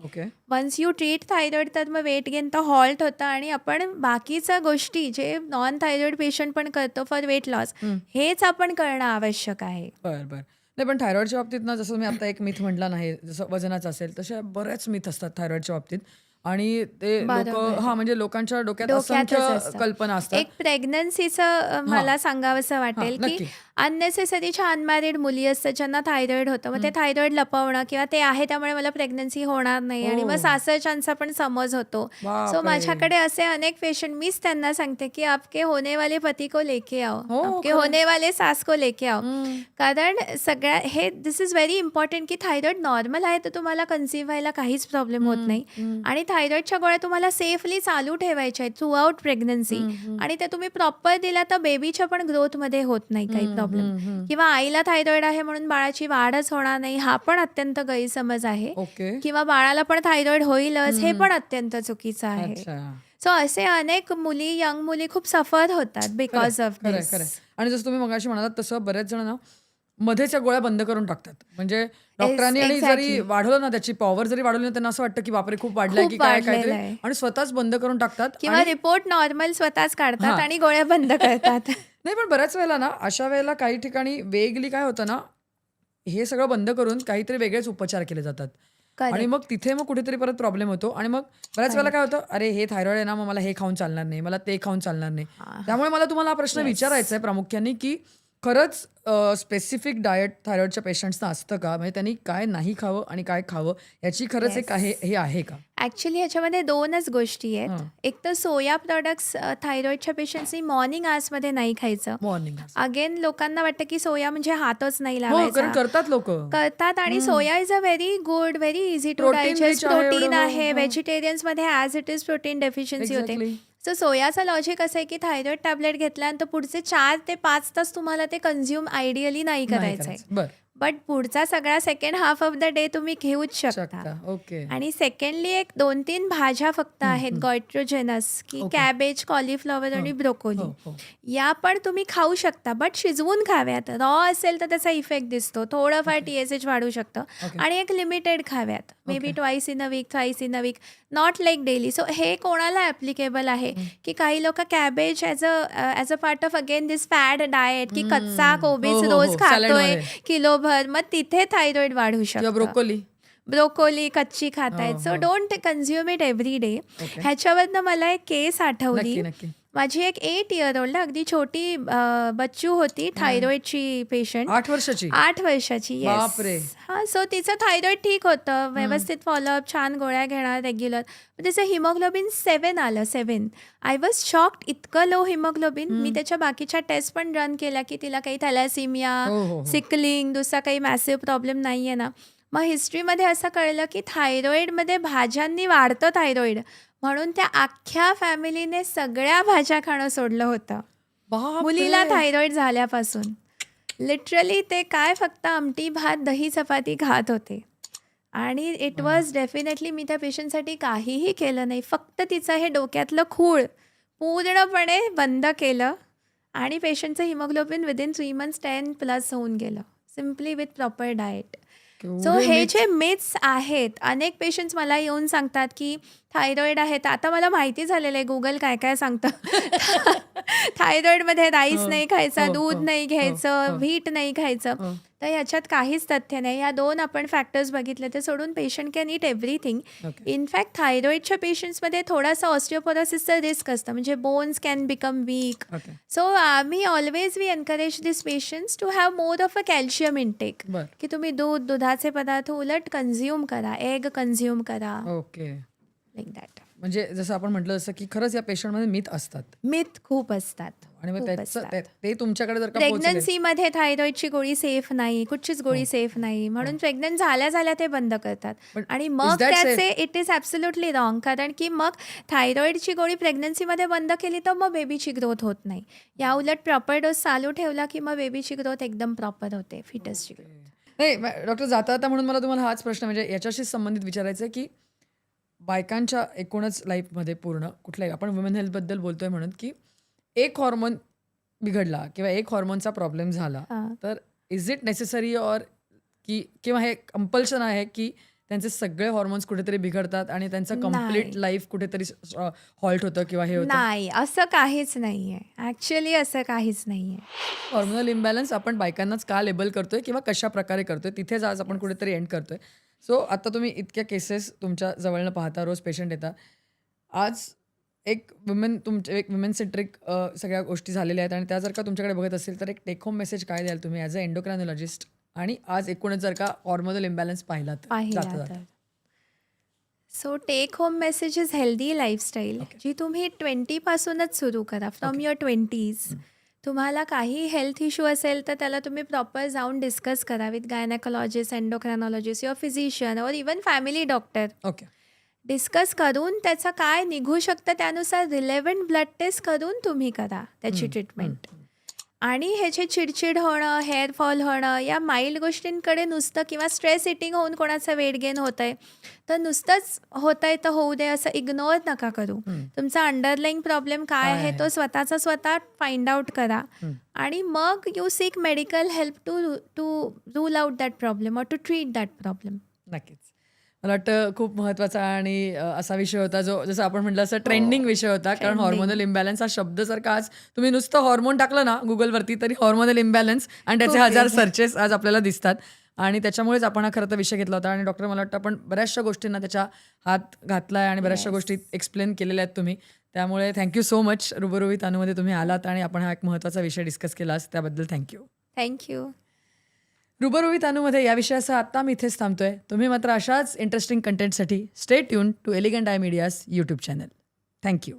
वन्स यू ट्रीट थायरॉइड तर मग वेट गेन तर हॉल्ट होतं, आणि आपण बाकीच्या गोष्टी जे नॉन थायरॉइड पेशंट पण करतो फॉर वेट लॉस, हेच आपण करणं आवश्यक आहे. बरं. नाही, पण थायरॉइडच्या बाबतीत ना, जसं मी आता एक मिथ म्हटला नाही, जसं वजनाचं असेल, तसे बरेच मिथ असतात थायरॉइडच्या बाबतीत. आणि ते लोक बरोबर. म्हणजे लोकांच्या डोक्यात डोक्यातच असंख्य असतं. कल्पना असतात. एक प्रेग्नन्सीचं हां मला सांगावंसं हां वाटेल, की नक्की. अननेसेसरीच्या अनमॅरिड मुली असतात ज्यांना थायरॉइड होतं. मग ते थायरॉइड लपवणं किंवा ते आहे त्यामुळे मला प्रेग्नन्सी होणार नाही आणि मग हो, सासरच्यांचा पण समज होतो. सो बापरे. माझ्याकडे असे अनेक पेशंट, मीच त्यांना सांगते, की आपके होने वाले पती को लेके आओ, हो, आपके खरं. होने वाले सास को लेके आओ. हम्म. कारण सगळ्या हे दिस इज व्हेरी इम्पॉर्टंट, की थायरॉइड नॉर्मल आहे तर तुम्हाला कन्सीव्ह व्हायला काहीच प्रॉब्लेम होत नाही. आणि थायरॉइडच्या गोळ्या तुम्हाला सेफली चालू ठेवायच्या आहेत थ्रू आउट प्रेग्नन्सी. आणि त्या तुम्ही प्रॉपर दिल्या तर बेबीच्या पण ग्रोथमध्ये होत नाही काही प्रॉब्लेम. किंवा आईला थायरॉइड आहे म्हणून बाळाची वाढच होणार नाही, हा पण अत्यंत गैरसमज आहे. ओके. किंवा बाळाला पण थायरॉइड होईलच, हे पण अत्यंत चुकीचं आहे. अच्छा. सो असे अनेक मुली, यंग मुली खूप सफर होतात बिकॉज ऑफ खरंय दिस. खरंय. आणि जसं तुम्ही मगाशी म्हणालात तसं बऱ्याच जण ना मध्येच या गोळ्या बंद करून टाकतात. म्हणजे डॉक्टरांनी आणि जरी एक्झॅक्टली. वाढवलं ना, त्याची पॉवर जरी वाढवली ना, त्यांना असं वाटतं की बापरे खूप वाढलंय की खूप काय वाढलेलं काहीतरी, आहे. आणि स्वतःच बंद करून टाकतात. किंवा आणि रिपोर्ट नॉर्मल स्वतःच काढतात हां. आणि गोळ्या बंद करतात. नाही, पण बऱ्याच वेळेला ना अशा वेळेला काही ठिकाणी वेगळी काय होतं ना, हे सगळं बंद करून काहीतरी वेगळेच उपचार केले जातात. आणि करेक्ट. मग तिथे मग कुठेतरी परत प्रॉब्लेम होतो. आणि मग बऱ्याच वेळेला काय होतं, अरे हे थायरॉइड आहे ना, मग मला हे खाऊन चालणार नाही, मला ते खाऊन चालणार नाही. त्यामुळे मला तुम्हाला हा प्रश्न विचारायचा आहे प्रामुख्याने, की खरंच स्पेसिफिक डाएट थायरॉइडच्या पेशंट्सना असतं का? म्हणजे त्यांनी काय नाही खावं आणि काय खावं याची खरंच एक आहे हे आहे का? ॲक्च्युली ह्याच्यामध्ये दोनच गोष्टी आहेत. हां. एक तर सोया प्रॉडक्ट्स थायरॉइडच्या पेशंट्सनी मॉर्निंग आवर्समध्ये नाही खायचं. मॉर्निंग. अगेन लोकांना वाटतं की सोया म्हणजे हातच नाही हो, कारण लावायचा. करतात लोक. करतात आणि soya is a very good, very easy to protein digest. Rich आहे प्रोटीन एवढं. हो, आहे. हो. व्हेजिटेरियन्समध्ये as it is protein deficiency होते. एक्झॅक्टली. सो सोयाचं लॉजिक असं आहे की थायरॉइड टॅबलेट घेतल्यानंतर पुढचे 4 ते 5 तास तुम्हाला ते कन्झ्युम आयडियली नाही नाही करायचं आहे. करायचं. बरं. बट पुढचा सगळा second half of the day तुम्ही घेऊच शकता. शकता. ओके. आणि सेकंडली एक 2-3 भाज्या फक्त आहेत गॉयट्रोजेनस, की ओके. कॅबेज, कॉलीफ्लॉवर आणि ब्रोकोली. हो, हो. या पण तुम्ही खाऊ शकता, बट शिजवून खाव्यात. रॉ असेल तर त्याचा इफेक्ट दिसतो, थोडंफार TSH वाढू शकतं. ओके. आणि एक लिमिटेड खाव्यात, may be okay. Twice in a week, thrice in a week, not like daily. So हे कोणाला ॲप्लिकेबल आहे, की काही लोक cabbage as a part of again this fad diet, की कच्चा हो, कोबीज हो, रोज हो. खातोय सॅलडमध्ये. किलोभर, मग तिथे थायरॉइड वाढू किंवा शकतं. ब्रोकोली. ब्रोकोली कच्ची खातायत. हो, सो हो. Don't consume it every day. Okay. ह्याच्यावरनं मला एक केस आठवली. नक्की नक्की. माझी एक 8 इयर ओल्ड अगदी छोटी बच्चू होती, थायरॉइडची पेशंट. 8 वर्षाची. 8 वर्षाची. येस. बापरे. हां, सो तिचं थायरॉइड ठीक होतं, व्यवस्थित फॉलोअप, छान गोळ्या घेणार रेग्युलर. पण तिचं हिमोग्लोबिन 7 आलं. 7. आय वॉज शॉक्ड, इतकं लो हिमोग्लोबिन. मी त्याच्या बाकीच्या टेस्ट पण रन केल्या, की तिला काही थॅलॅसिमिया, हो, हो, हो. सिकलिंग, दुसरा काही मॅसिव्ह प्रॉब्लेम नाही आहे ना. मग हिस्ट्रीमध्ये असं कळलं, की थायरॉइडमध्ये भाज्यांनी वाढतं थायरॉइड, म्हणून त्या अख्ख्या फॅमिलीने सगळ्या भाज्या खाणं सोडलं होतं मुलीला बापरे. थायरॉइड झाल्यापासून. लिटरली ते काय फक्त आमटी, भात, दही, चपाती खात होते. आणि इट वॉज डेफिनेटली, मी त्या पेशंटसाठी काहीही केलं नाही, फक्त तिचं हे डोक्यातलं खूळ पूर्णपणे बंद केलं आणि पेशंटचं हिमोग्लोबिन विदिन 3 months 10+ होऊन गेलं, simply with proper diet. So केवढे हे myths. जे मिथ्स आहेत, अनेक पेशंट्स मला येऊन सांगतात की थायरॉइड आहे. तर आता मला माहिती झालेलं आहे गुगल काय काय सांगतं. थायरॉइडमध्ये राईस हो, नाही खायचा, हो, दूध हो, नाही हो, घ्यायचं, हो. व्हीट नाही खायचं. हो. तर ह्याच्यात काहीच तथ्य नाही. या 2 आपण फॅक्टर्स बघितले, ते सोडून patient can eat everything. Okay. In fact थायरॉइडच्या पेशंट्समध्ये थोडासा ऑस्टिओपोरोसिसचा रिस्क असतं, म्हणजे bones can become weak. Okay. So आम्ही always we encourage this patients to have more of a calcium intake, बरं. की तुम्ही दूध, दुधाचे पदार्थ उलट कन्झ्युम करा, एग कन्झ्युम करा, ओके. Like that. म्हणजे जसं आपण म्हटलं जसं की खरंच या पेशंटमध्ये मिथ असतात. मिथ खूप असतात. आणि मग खूप त्याचं असतात. ते तुमच्याकडे जर का पोहोचले. प्रेग्नन्सीमध्ये थायरॉइडची गोळी सेफ नाही, कुठचीच गोळी सेफ नाही, म्हणून प्रेग्नंट झाल्या ते बंद करतात. पण आणि is मग that safe? त्याचे इट इज ॲब्सोल्युटली रॉंग. कारण की मग थायरॉइडची गोळी प्रेग्नन्सीमध्ये बंद केली तर मग बेबीची ग्रोथ होत नाही. या उलट प्रॉपर डोस चालू ठेवला की मग बेबीची ग्रोथ एकदम प्रॉपर होते, फिटसची ग्रोथ. नाही, डॉक्टर जाता म्हणून मला तुम्हाला हाच प्रश्न म्हणजे याच्याशीच संबंधित विचारायचं आहे, की बायकांच्या एकूणच लाईफमध्ये पूर्ण कुठल्याही आपण वुमेन हेल्थबद्दल बोलतोय म्हणून, की एक हॉर्मोन बिघडला किंवा एक हॉर्मोनचा प्रॉब्लेम झाला, हां. तर इज इट नेसेसरी ऑर की किंवा हे कंपल्शन आहे की त्यांचे सगळे हॉर्मोन्स कुठेतरी बिघडतात आणि त्यांचं कम्प्लीट नाही. लाईफ कुठेतरी हॉल्ट होतं किंवा हे होतं. नाही, असं काहीच नाहीये. ॲक्च्युअली असं काहीच नाहीये. हॉर्मोनल इम्बॅलन्स आपण बायकांनाच का लेबल करतोय किंवा कशा प्रकारे करतोय तिथेच आज आपण कुठेतरी एंड करतोय. सो आता तुम्ही इतक्या केसेस तुमच्या जवळनं पाहता, रोज पेशंट येतात. आज एक एक वुमेन सेंट्रिक सगळ्या गोष्टी झालेल्या आहेत आणि त्या जर का तुमच्याकडे बघत असेल तर एक टेक होम मेसेज काय द्याल तुम्ही ॲज अ एंडोक्रायनॉलॉजिस्ट आणि आज एकूणच जर का हॉर्मोनल इम्बॅलन्स पाहिला तर पाहिला जाता तर. So take home message is healthy lifestyle Okay. जी तुम्ही 20 पासूनच सुरू करा. फ्रॉम युअर 20s तुम्हाला काही हेल्थ इश्यू असेल तर त्याला तुम्ही प्रॉपर जाऊन डिस्कस करा विथ गायनेकोलॉजिस्ट, एंडोक्रायनॉलॉजिस्ट, युअर फिजिशियन और even family doctor. Okay. Discuss करून त्याचं काय निघू शकतं त्यानुसार रिलेव्हंट ब्लड टेस्ट करून तुम्ही करा त्याची ट्रीटमेंट. आणि ह्याचे चिडचिड होणं, हेअर फॉल होणं या माइल्ड गोष्टींकडे नुसतं किंवा स्ट्रेस इटिंग होऊन कोणाचं वेट गेन होत आहे तर नुसतंच होत आहे तर होऊ दे असं इग्नोर नका करू. तुमचा अंडरलाईंग प्रॉब्लेम काय आहे तो स्वतःचा स्वतः फाइंड आउट करा आणि मग you seek medical help to rule out that problem or to treat that problem. नक्कीच. मला वाटतं खूप महत्त्वाचा आणि असा विषय होता जो जसं आपण म्हटलं असं ट्रेंडिंग विषय होता. कारण Trending. हॉर्मोनल इम्बॅलन्स हा शब्द जर का आज तुम्ही नुसतं हॉर्मोन टाकलं ना गुगलवरती तरी हॉर्मोनल इम्बॅलन्स आणि त्याचे खूप 1000 वेगळं. सर्चेस आज आपल्याला दिसतात आणि त्याच्यामुळेच आपण हा खरं तर विषय घेतला होता. आणि डॉक्टर मला वाटतं आपण बऱ्याचशा गोष्टींना त्याच्या हात घातला आहे आणि बऱ्याचशा Yes. गोष्टी एक्सप्लेन केलेल्या आहेत तुम्ही. त्यामुळे थँक्यू सो मच. रुबरुबी तानूमध्ये तुम्ही आलात आणि आपण हा एक महत्त्वाचा विषय डिस्कस केलास त्याबद्दल थँक्यू. थँक्यू. रुबरुबी तानूमध्ये या विषयासह आत्ता मी इथेच थांबतोय. तुम्ही मात्र अशाच इंटरेस्टिंग कंटेंटसाठी stay tune to elegant I media's YouTube channel. Thank you.